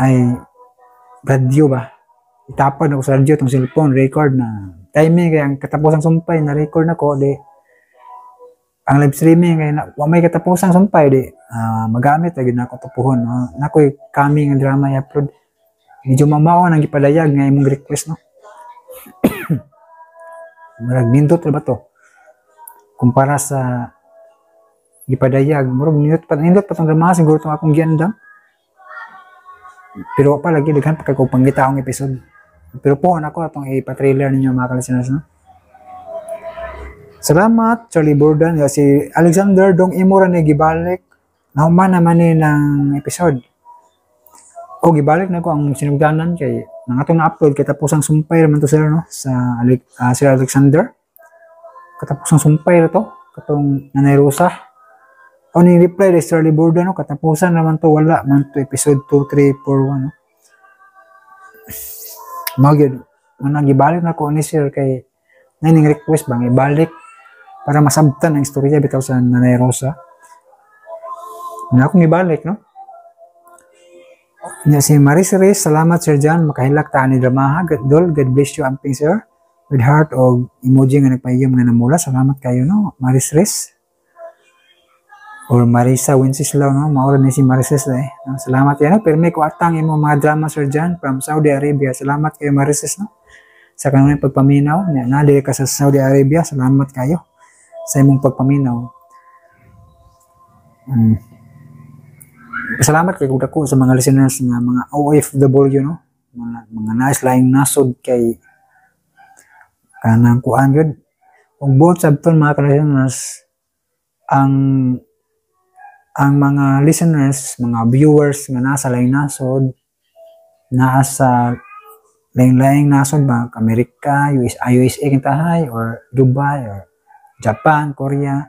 ay radio ba? Itapad ako sa radio itong cellphone, record na timing kaya ang katapusang sumpay na record na ko di ang live streaming kaya may katapusang sumpay di magamit lagi na ako tapuhon nakoy coming drama i-upload medyo mamawa nang ipadayag nga imong request, no? Murag nindot ba to kumpara sa ipadayag murag nindot pa tong drama siguro itong akong giandam pero pa lagi daghan pa kay kung panggitaong episode. Pero po ako atong ipa-trailer ninyo mga kalisteners, no? Salamat Charlie Bordan si Alexander Dong Imura ni gibalik nahuman naman ni ng episode O gibalik na ko ang sinugdanan kay nang atong na-upload kay tapos ang sumpay man to sir no sa Sir Alexander. Katapos ang sumpay ra to katong Nanay Rosa. O ni reply ni Sir Liborda no katapusan naman to wala man to episode 2, 3, 4, 1 no. Magyud man gibalik na ko ni sir kay naning request bang ibalik para masabtan ang istorya bitaw sa Nanay Rosa. Na akong ibalik no. Nya si Maris, salamat Sir John, makahilak ta ni dramaha. God bless you amping sir. With heart o emoji nga nagpahiyom nga namula. Salamat kayo no, Maris. Or Marisa Wenceslao no, maura ni si Maris eh. No? Salamat yan no, pero may kuatang imo mga drama Sir John from Saudi Arabia. Salamat kayo Maris no. Sa kanunay pagpaminaw, nadiri ka sa Saudi Arabia, salamat kayo sa imong pagpaminaw. Salamat kay ko sa mga listeners nga mga OFW no, mga nais laing nasod kay kanang kuan gyud. Ug buot sabton mga listeners ang mga listeners, mga viewers nga nasa laing nasod, nasa laing nasod ba Amerika, USA kintahay or Dubai or Japan, Korea,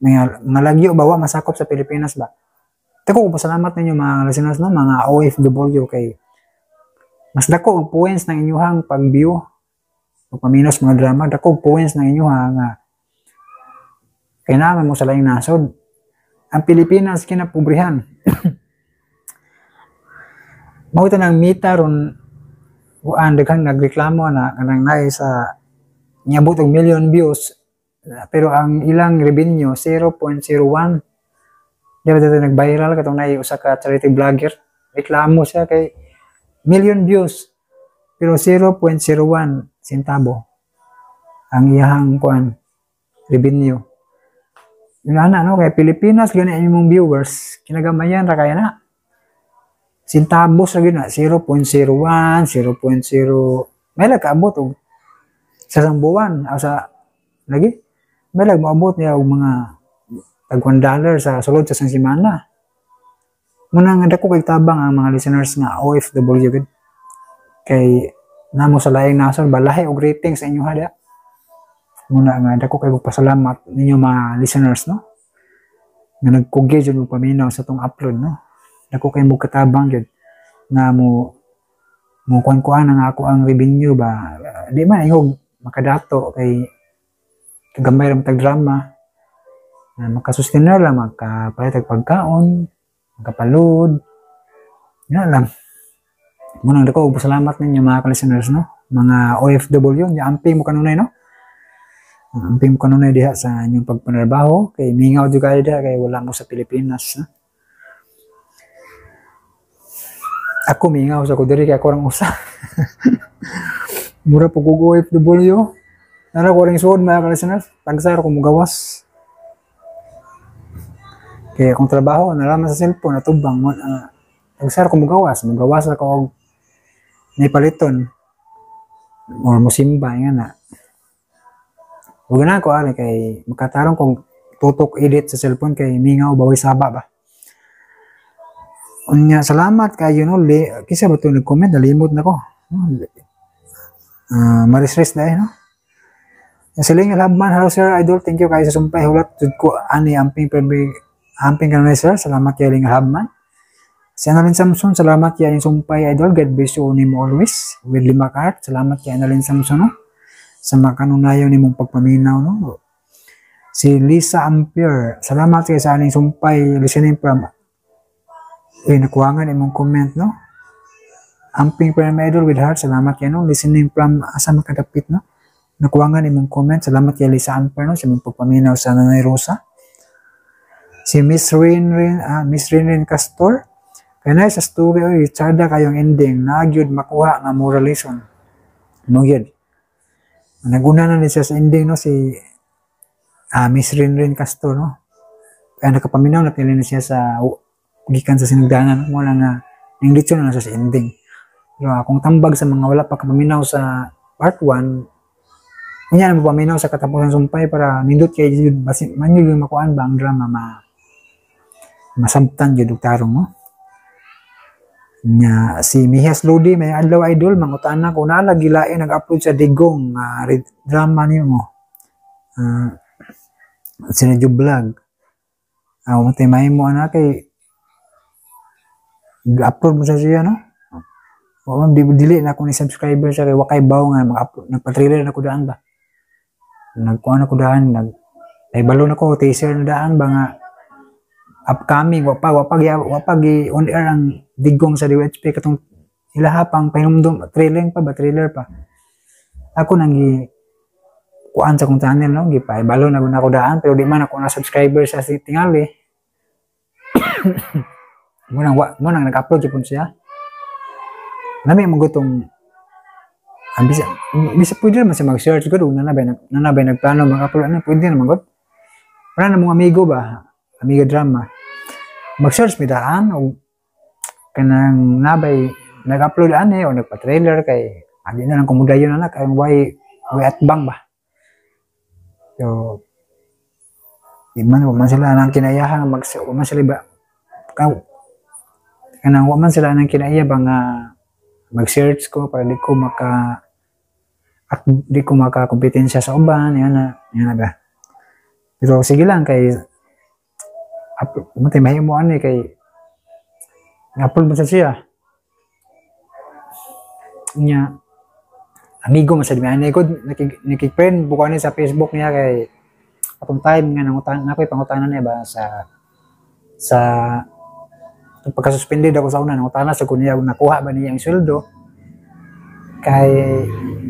mga lagyo ba wa masakop sa Pilipinas ba. Tako pasalamat ninyo mga listeners no, mga OFW kay mas dako ang points ng inyong pag-view o paminos mga drama, dako points ng inyong nga kailangan mo sa laing nasod. Ang Pilipinas kinapobrihan. Mao ta nang mita ron kuan daghang nagreklamo na kanang naay sa niabot og million views pero ang ilang revenue 0.01. Diba dito nag-viral katong na usa ka charity vlogger. Reklamo siya kay million views pero 0.01 centavo ang iyang kuan revenue. Yun na no kay Pilipinas gani imong viewers kinagamayan ra kaya na. Centavos ra gyud na 0.01, 0.0 may kaabot og sa buwan o sa lagi may moabot niya og mga tag $1 sa sulod sa semana. Muna nga dako kay tabang ang mga listeners nga OFW gud. Kay namo sa laing nasod balahi og rating sa inyo hada. Muna nga dako kay pasalamat ninyo mga listeners no. Nga nagkugi jud og paminaw sa tong upload no. Dako kay mo katabang gud na mo kuan nga ako ang revenue ba. Di man ingog makadato kay kagamay ra tag drama. Makasustainer lang, makapalit pagkaon, makapalud. Yan lang. Munang dako, salamat ninyo mga listeners, no? Mga OFW, amping mo kanunay, no? Amping mo kanunay diha sa inyong pagpanarbaho. Kay mingaw di kayo diha, kay wala mo sa Pilipinas, no? Ako mingaw sa kudiri, kaya ako rang usa. Mura po kong OFW. Nara ko rin suod mga listeners, tagsar ko mugawas. Kaya kung trabaho, nalaman sa cellphone, natubang, tagsar ko mugawas ako og naipaliton or musimba, nga na. Huwag na ako, kay makatarong kung tutok edit sa cellphone, kay mingaw, baway saba ba. Unya, salamat kayo, no, kisa ba ito nag-comment, nalimot na ko. Maris dahil, no. Siling Alhabman, hello sir, idol, thank you kayo sa sumpay, hulat, ko, ani, amping ka na sir, salamat kay Ling Habman. Si Annalyn Samson, salamat kay yung sumpay idol, God bless you ni mo always. With Limakart, salamat kay Annalyn Samson, no? Sa makanunayaw ni mong pagpaminaw, no? Si Lisa Ampere, salamat kay sa aning sumpay, listening from, nakuwangan imong comment, no? Amping Prime Idol with heart, salamat kay, no? Listening from, asa makadapit, no? Nakuwangan imong comment, salamat kay Lisa Ampere, no? Sa mong pagpaminaw sa Nanay Rosa. Si Miss Rinrin Castor, kaya na sa story, tsada kayong ending, nagyod makuha nga moral lesson. Magyod. Naguna na siya sa ending, no, si Miss Rinrin Castor, no. Kaya nakapaminaw na pili na siya sa gikan sa sinugdanan, wala nga, yung lechon na siya sa ending. Pero kung tambag sa mga wala pa kapaminaw sa part 1, kanya na mapaminaw sa katapusan sumpay para nindot kayo, man yung makuhaan ba ang drama, masabtan yun, tarong, no? Nya si Mihas Lodi may adlaw idol mangutana ko na lagi lain nag-upload sa Digong drama nimo. Sinadyo vlog. Matay mahimo ana kay upload mo sa siya no. O dili na ko ni subscriber siya kay wakay baw nga mag-upload nagpa-trailer na ko daan ba. Nagkuha na ko daan ay balo na ko teaser na daan ba nga upcoming wapag on air ang Digong sa DWHP katong ilahapang pahinumdum trailer pa ako nang kuan sa kong channel no gipay balo na ko daan pero di man ako na subscriber sa tingali mo nang nag-upload jud siya nami magutong ang bisa pwede naman siya mag-search ko doon nanabay nagplano mag-upload na pwede naman gud para na mong amigo ba amiga drama mag-search mi daan o kanang nabay nag-upload o nagpa-trailer kay adi na lang kumudayon na kay way atbang ba so di man sila nang kinayahan man sila ba kanang man sila nang kinaya ba nga mag-search ko para di ko maka kompetensya sa uban yan na ba pero sige lang kay matay mahimo ani kay upload mo sa siya nya amigo man sa di ani ko nakik-friend bukan sa Facebook niya kay atong time nga nangutan ako'y pangutanan niya ba sa pagka-suspended ako sa una nangutana sa kunya nakuha ba niya ang sweldo kay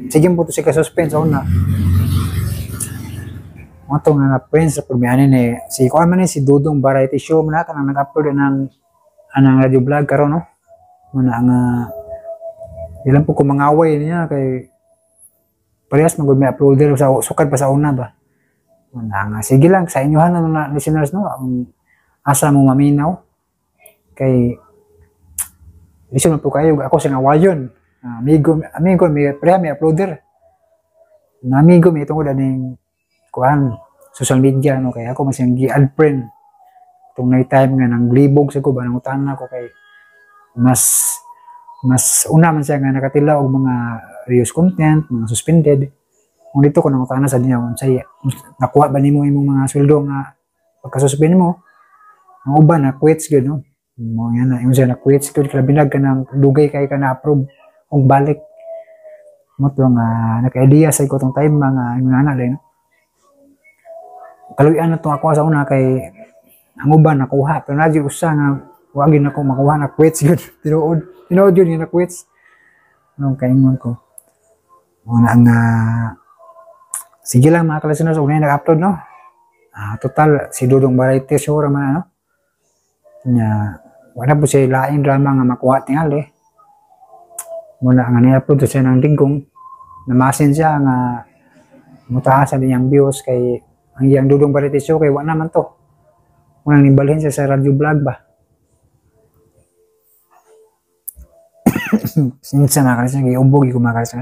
sige mo to si ka-suspend sa una Matong nga friends sa pagmianin si kuan man si Dudong Variety Show man kanang nag-upload anang radio vlog karon no. Muna nga ilan po ko mangaway niya kay parehas magud may uploader sa sukad pa sa una ba. Muna nga sige lang sa inyohan na listeners no ang asa mo maminaw kay listen po kayo ako sa ngawayon. Amigo may pre may uploader. Na amigo may tungod aning kuan social media no kaya ako mas yung gi-add friend tong night time nga nang libog sa ko ba nang utana ko kay mas una man siya nga nakatila og mga reuse content mga suspended kung dito ko nang utana sa niya unsay nakuha ba nimo imong mga sweldo nga pagka-suspend mo ang uban na quits gyud no mo yan na yung siya na quits gyud kay binag ka nang dugay kay ka na approve og balik mo to nga naka-idea sa ko tong time mga inana dai no kaluyan na itong ako sa una kay ang uban nakuha pero nadyo usa nga wagin ako makuha na quits yun tinuod yun na quits anong kaingon ko una nga sige lang mga kalasinos una yung nag-upload no total si Dudong Variety Show raman ano nya wala po siya laing drama nga makuha tingali muna nga ni-upload siya ng Digong namasin siya nga mutaas sa niyang views kay ang iyang Dudong Variety Show kay wala naman to. Unang nimbalhin siya sa radio vlog ba. Sinsa na kasi giubog ko makalas.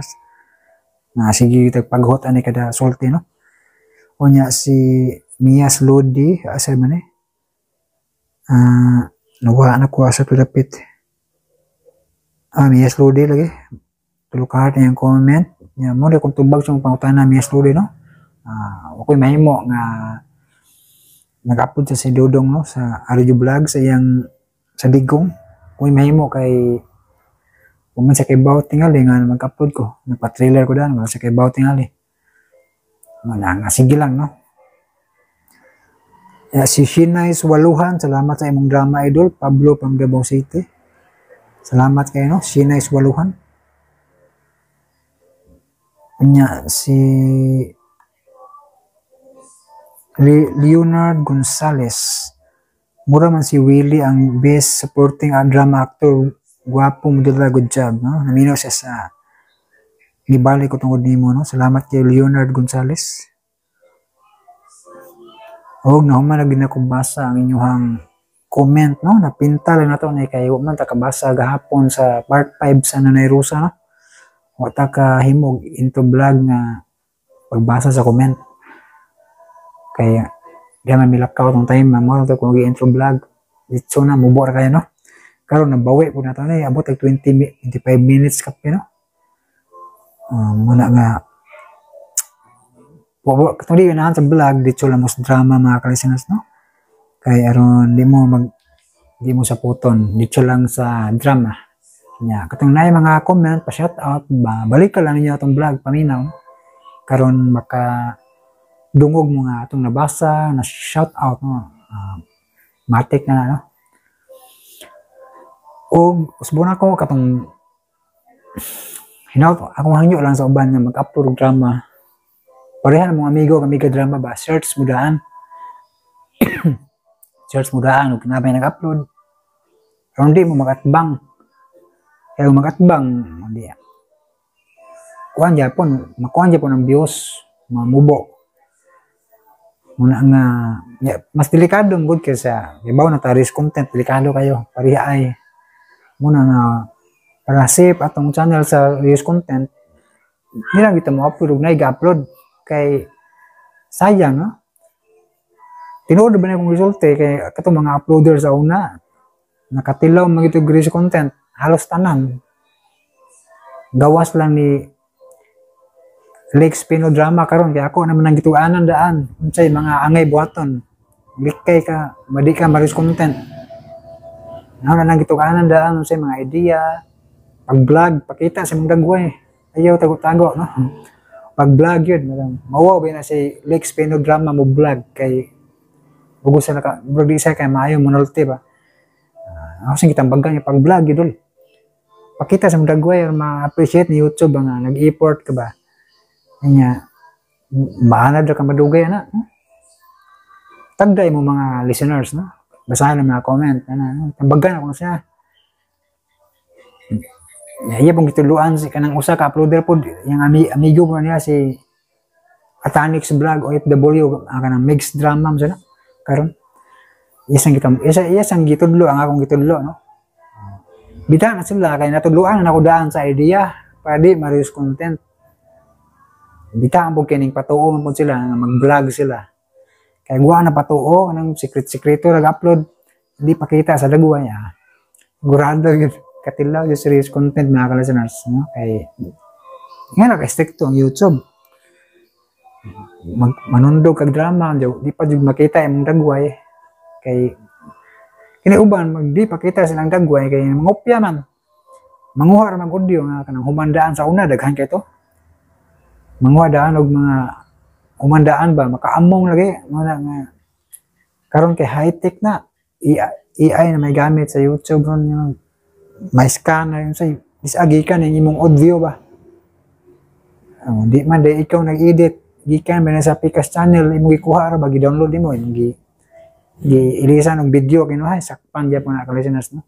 Sige tagpaghot ani kada sulti no. Unya si Mihas Lodi asa man nawala na ko sa tulapit. Mihas Lodi lagi. Tulukahat niyang comment. Nya mo kung tubag sa pangutana Mihas Lodi no. Ako'y mahimo nga nag-upload sa Dudong no sa radio vlog sa iyang sa Digong. Ako'y mahimo kay kung man sa kay Baw tingali nga mag-upload ko nagpa-trailer ko daan sa kay Baw tingali nga sige lang no. Si Shinais Waluhan salamat sa imong drama idol Pablo from Davao City salamat kayo no Shinais Waluhan. Nya si Leonard Gonzalez mura man si Willie ang best supporting drama actor gwapo mo dila good job no naminaw siya sa gibalik ko tungod nimo no salamat kay Leonard Gonzalez nahuman na ginakubasa ang inyong comment no napinta lang nato na kay wa man ta kabasa gahapon sa part 5 sa Nanay Rosa no wa ta ka himog into vlog nga pagbasa sa comment kaya di man milakaw tong time mo to kung gi-intro vlog dito na mubor kayo no karon nabawi po na to na abot og 25 minutes kape no. Muna nga katong di na sa vlog dito lang mo sa drama mga ka-listeners no. Kay aron di mo saputon dito lang sa drama. Nya katong naay mga comment pa shout out balik ka lang ninyo atong vlog paminaw karon maka dungog mo nga atong nabasa na shout out no. Matik na no. O usbon ako katong hinaut akong hangyo lang sa uban nga mag-upload og drama. Pareha mga amiga drama ba search mo daan. Search mo daan ug kinabay nag-upload. Karon di mo makatbang. Kaya makatbang di. Kuan Japon, makuan Japon ang views, mamubo. Muna nga mas delikado gud kaysa ibaw na taris content delikado kayo. Pareha ay muna nga para safe atong channel sa reels content nila kita mo upload na i-upload kay sayang no. Tinuod ba na kung resulta kay katong mga uploader sa una nakatilaw magito reels content halos tanan gawas lang ni Lex Pino drama karon kay ako naman nang gituanan daan unsay mga angay buhaton likay ka madi ka reels content. Na nang gitukanan daan sa mga idea, pag-vlog, pakita sa mga dagway. Ayaw tago-tago, no? Pag-vlog yun, mawaw ba na si Lex Pino drama mo vlog kay bugo sa naka, bro di sa kay maayo monolti ba. Ako sing kitang bagay pag-vlog idol. Pakita sa mga dagway, ma-appreciate ni YouTube nga nag-effort ka ba. Kanya maanad ra ka madugay na. Tagday mo mga listeners, no? Basahin ang mga comment. Tambagan ako siya. Iya pong gituluan si kanang usa ka uploader po. Yung amigo mo niya si Atanix Vlog OFW. Kanang mixed drama mo siya. Karon. Isang gitudlo ang akong gitudlo. No? Bita na sila. Kaya natudluan na ako daan sa idea. Para di ma-reuse content. Bita ang po kining patuo mo sila. Mag-vlog sila. Kaya guwa na patuo, ng secret-secreto nag-upload, hindi pakita sa dagwa niya. Gurado yun, katilaw yung serious content mga ka-listeners. No? Kaya, nga naka-stricto ang YouTube. Manundog kag drama, di pa yung makita yung dagway. Kaya, kiniuban, di pakita silang dagway, kaya mangupya man. Manguha ramang audio nga kanang humandaan sa una, daghan kayo to. Manguha daan og mga umandaan ba makaamong lagi nga karon kay high tech na AI na may gamit sa YouTube ron yung may scanner yung sa disagi ka ning imong audio ba di man day ikaw nag-edit gikan ba na sa Picas channel imong gikuha ra ba gi-download mo imong gi-ilisan og video kinuha sakpan gyud po na ka-listeners no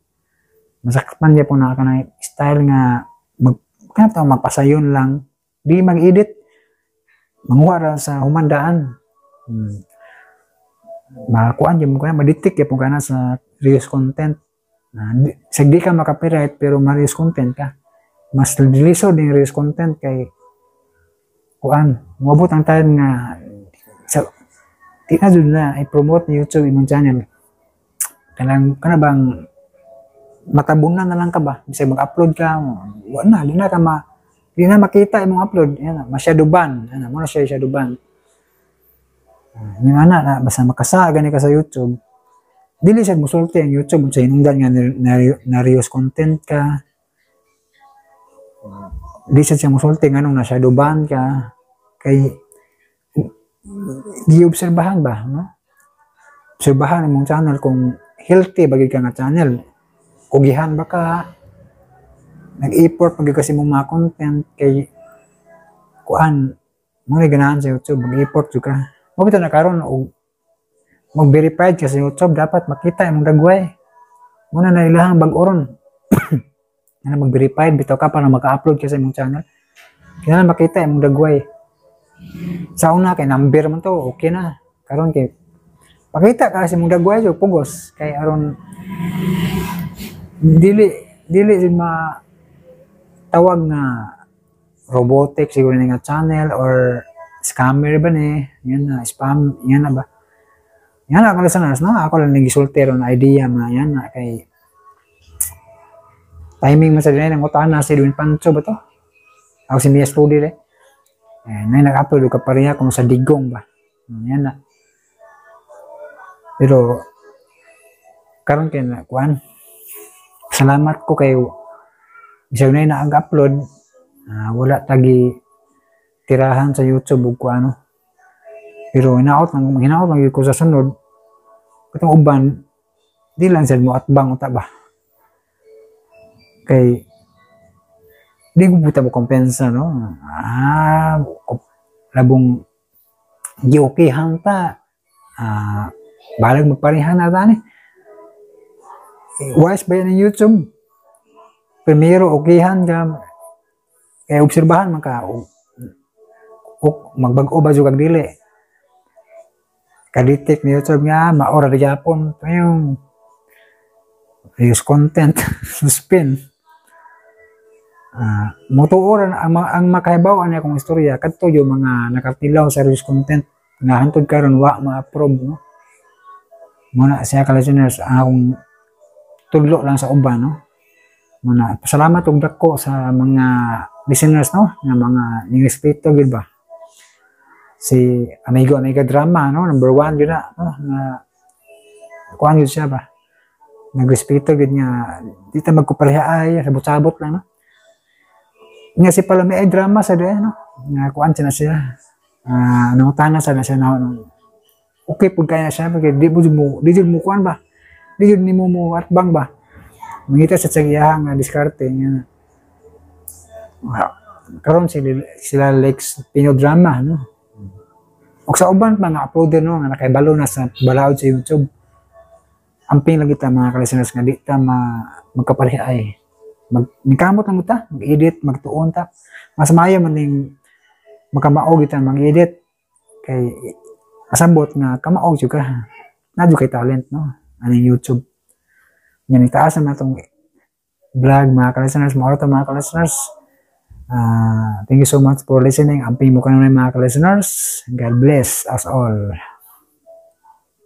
masakpan gyud po na kanang style nga magpasayon lang di mag-edit manguha sa humandaan. Makuan yung mga maditik yung kana sa reuse content. Sagdi ka makapiright pero ma-reuse content ka. Mas diliso din reuse content kay kuan. Mabot ang tayo nga di na dun na i-promote ni YouTube imong channel. Kana bang matabunan na lang ka ba? Bisay mag-upload ka, wala na, di na makita imong upload. Yan, masyado ban. Yan, muna siya masyado ban. Yung na, basta makasaga ni ka sa YouTube, dili siya musulti ang YouTube sa hinungdan nga na-reuse content ka. Di siya musulti nga nung na-shadow ban ka. Kay, gi-obserbahan ba, no? Obserbahan imong channel kung healthy bagay ka nga channel. Kugihan ba ka? Nag-effort pag kasi mong mga content kay kuan mo na ganahan sa YouTube mag-effort juga mo bitaw na karon og mag-verified ka sa YouTube dapat makita imong dagway mo na ilahang bag-oron na mag-verified bitaw ka para maka-upload ka sa imong channel kaya makita imong dagway sa una kay number man to okay na karon kay pakita ka sa imong dagway so pugos kay aron dili ma tawag nga robotic siguro nga channel or scammer ba ni yan na spam yan na ba yan na kalasanas no ako lang nagisultero na idea mga yan na kay timing man sa dinay ng utana si Edwin Pancho ba to? Ako si Mia Studi eh. Na nag-upload ka pareha kung sa digong ba. Yan na. Pero karon kay na kuan. Salamat ko kay bisag na nag-upload wala tagi tirahan sa YouTube ug kuano. Pero hinaot lang ko sa sunod. Katong uban di lang sad mo atbang uta ba. Kay di ko buta mo kompensa no. Labong gi-okayhan ta. Balag magparehan na tani. Wise ba yan ng YouTube? Primero, okayhan ka. Kaya obserbahan man ka. Magbag-o ba kag dili. Kaditik ni YouTube nga, maora na Japon. Ito yung use content. Spin. Mutuoran ang makahibaw niya akong istorya. Kadto yung mga nakatilaw sa use content. Nahantod karon wa ma-approve. No? Muna siya ka-listeners, akong tudlo lang sa uban. No? Muna, pasalamat og dako sa mga listeners, no? Nga mga respeto gid ba? Si Amigo Drama, no? Number 1 yun na, no? Na kuan yun siya ba? Nagrespeto gid nga di ta magkupareha ay sabot-sabot lang, no? Nga si Palami ay drama sa diyan, no? Nga kuan siya. Nangutana sa na siya na okay pud kaya siya porque di mo kuan ba? Di jud nimo mo atbang ba? Mangita sa tsagiyahan nga diskarte nga. Karon sila Lex Pino Drama, no? O sa uban mga uploader, no, nga nakaibalo na sa balaod sa YouTube. Amping lagi ta mga ka-listeners nga di ta magkapareha ay. Nikamot lang ta, mag-edit, magtuon ta. Mas maayo man ning makamaog kita mag-edit kay asabot nga kamaog jud ka. Nadyo kay talent, no? Aning YouTube. Yan itaas naman itong vlog mga ka-listeners, mga ka-listeners. Thank you so much for listening. Amping mo ka naman mga ka-listeners. God bless us all.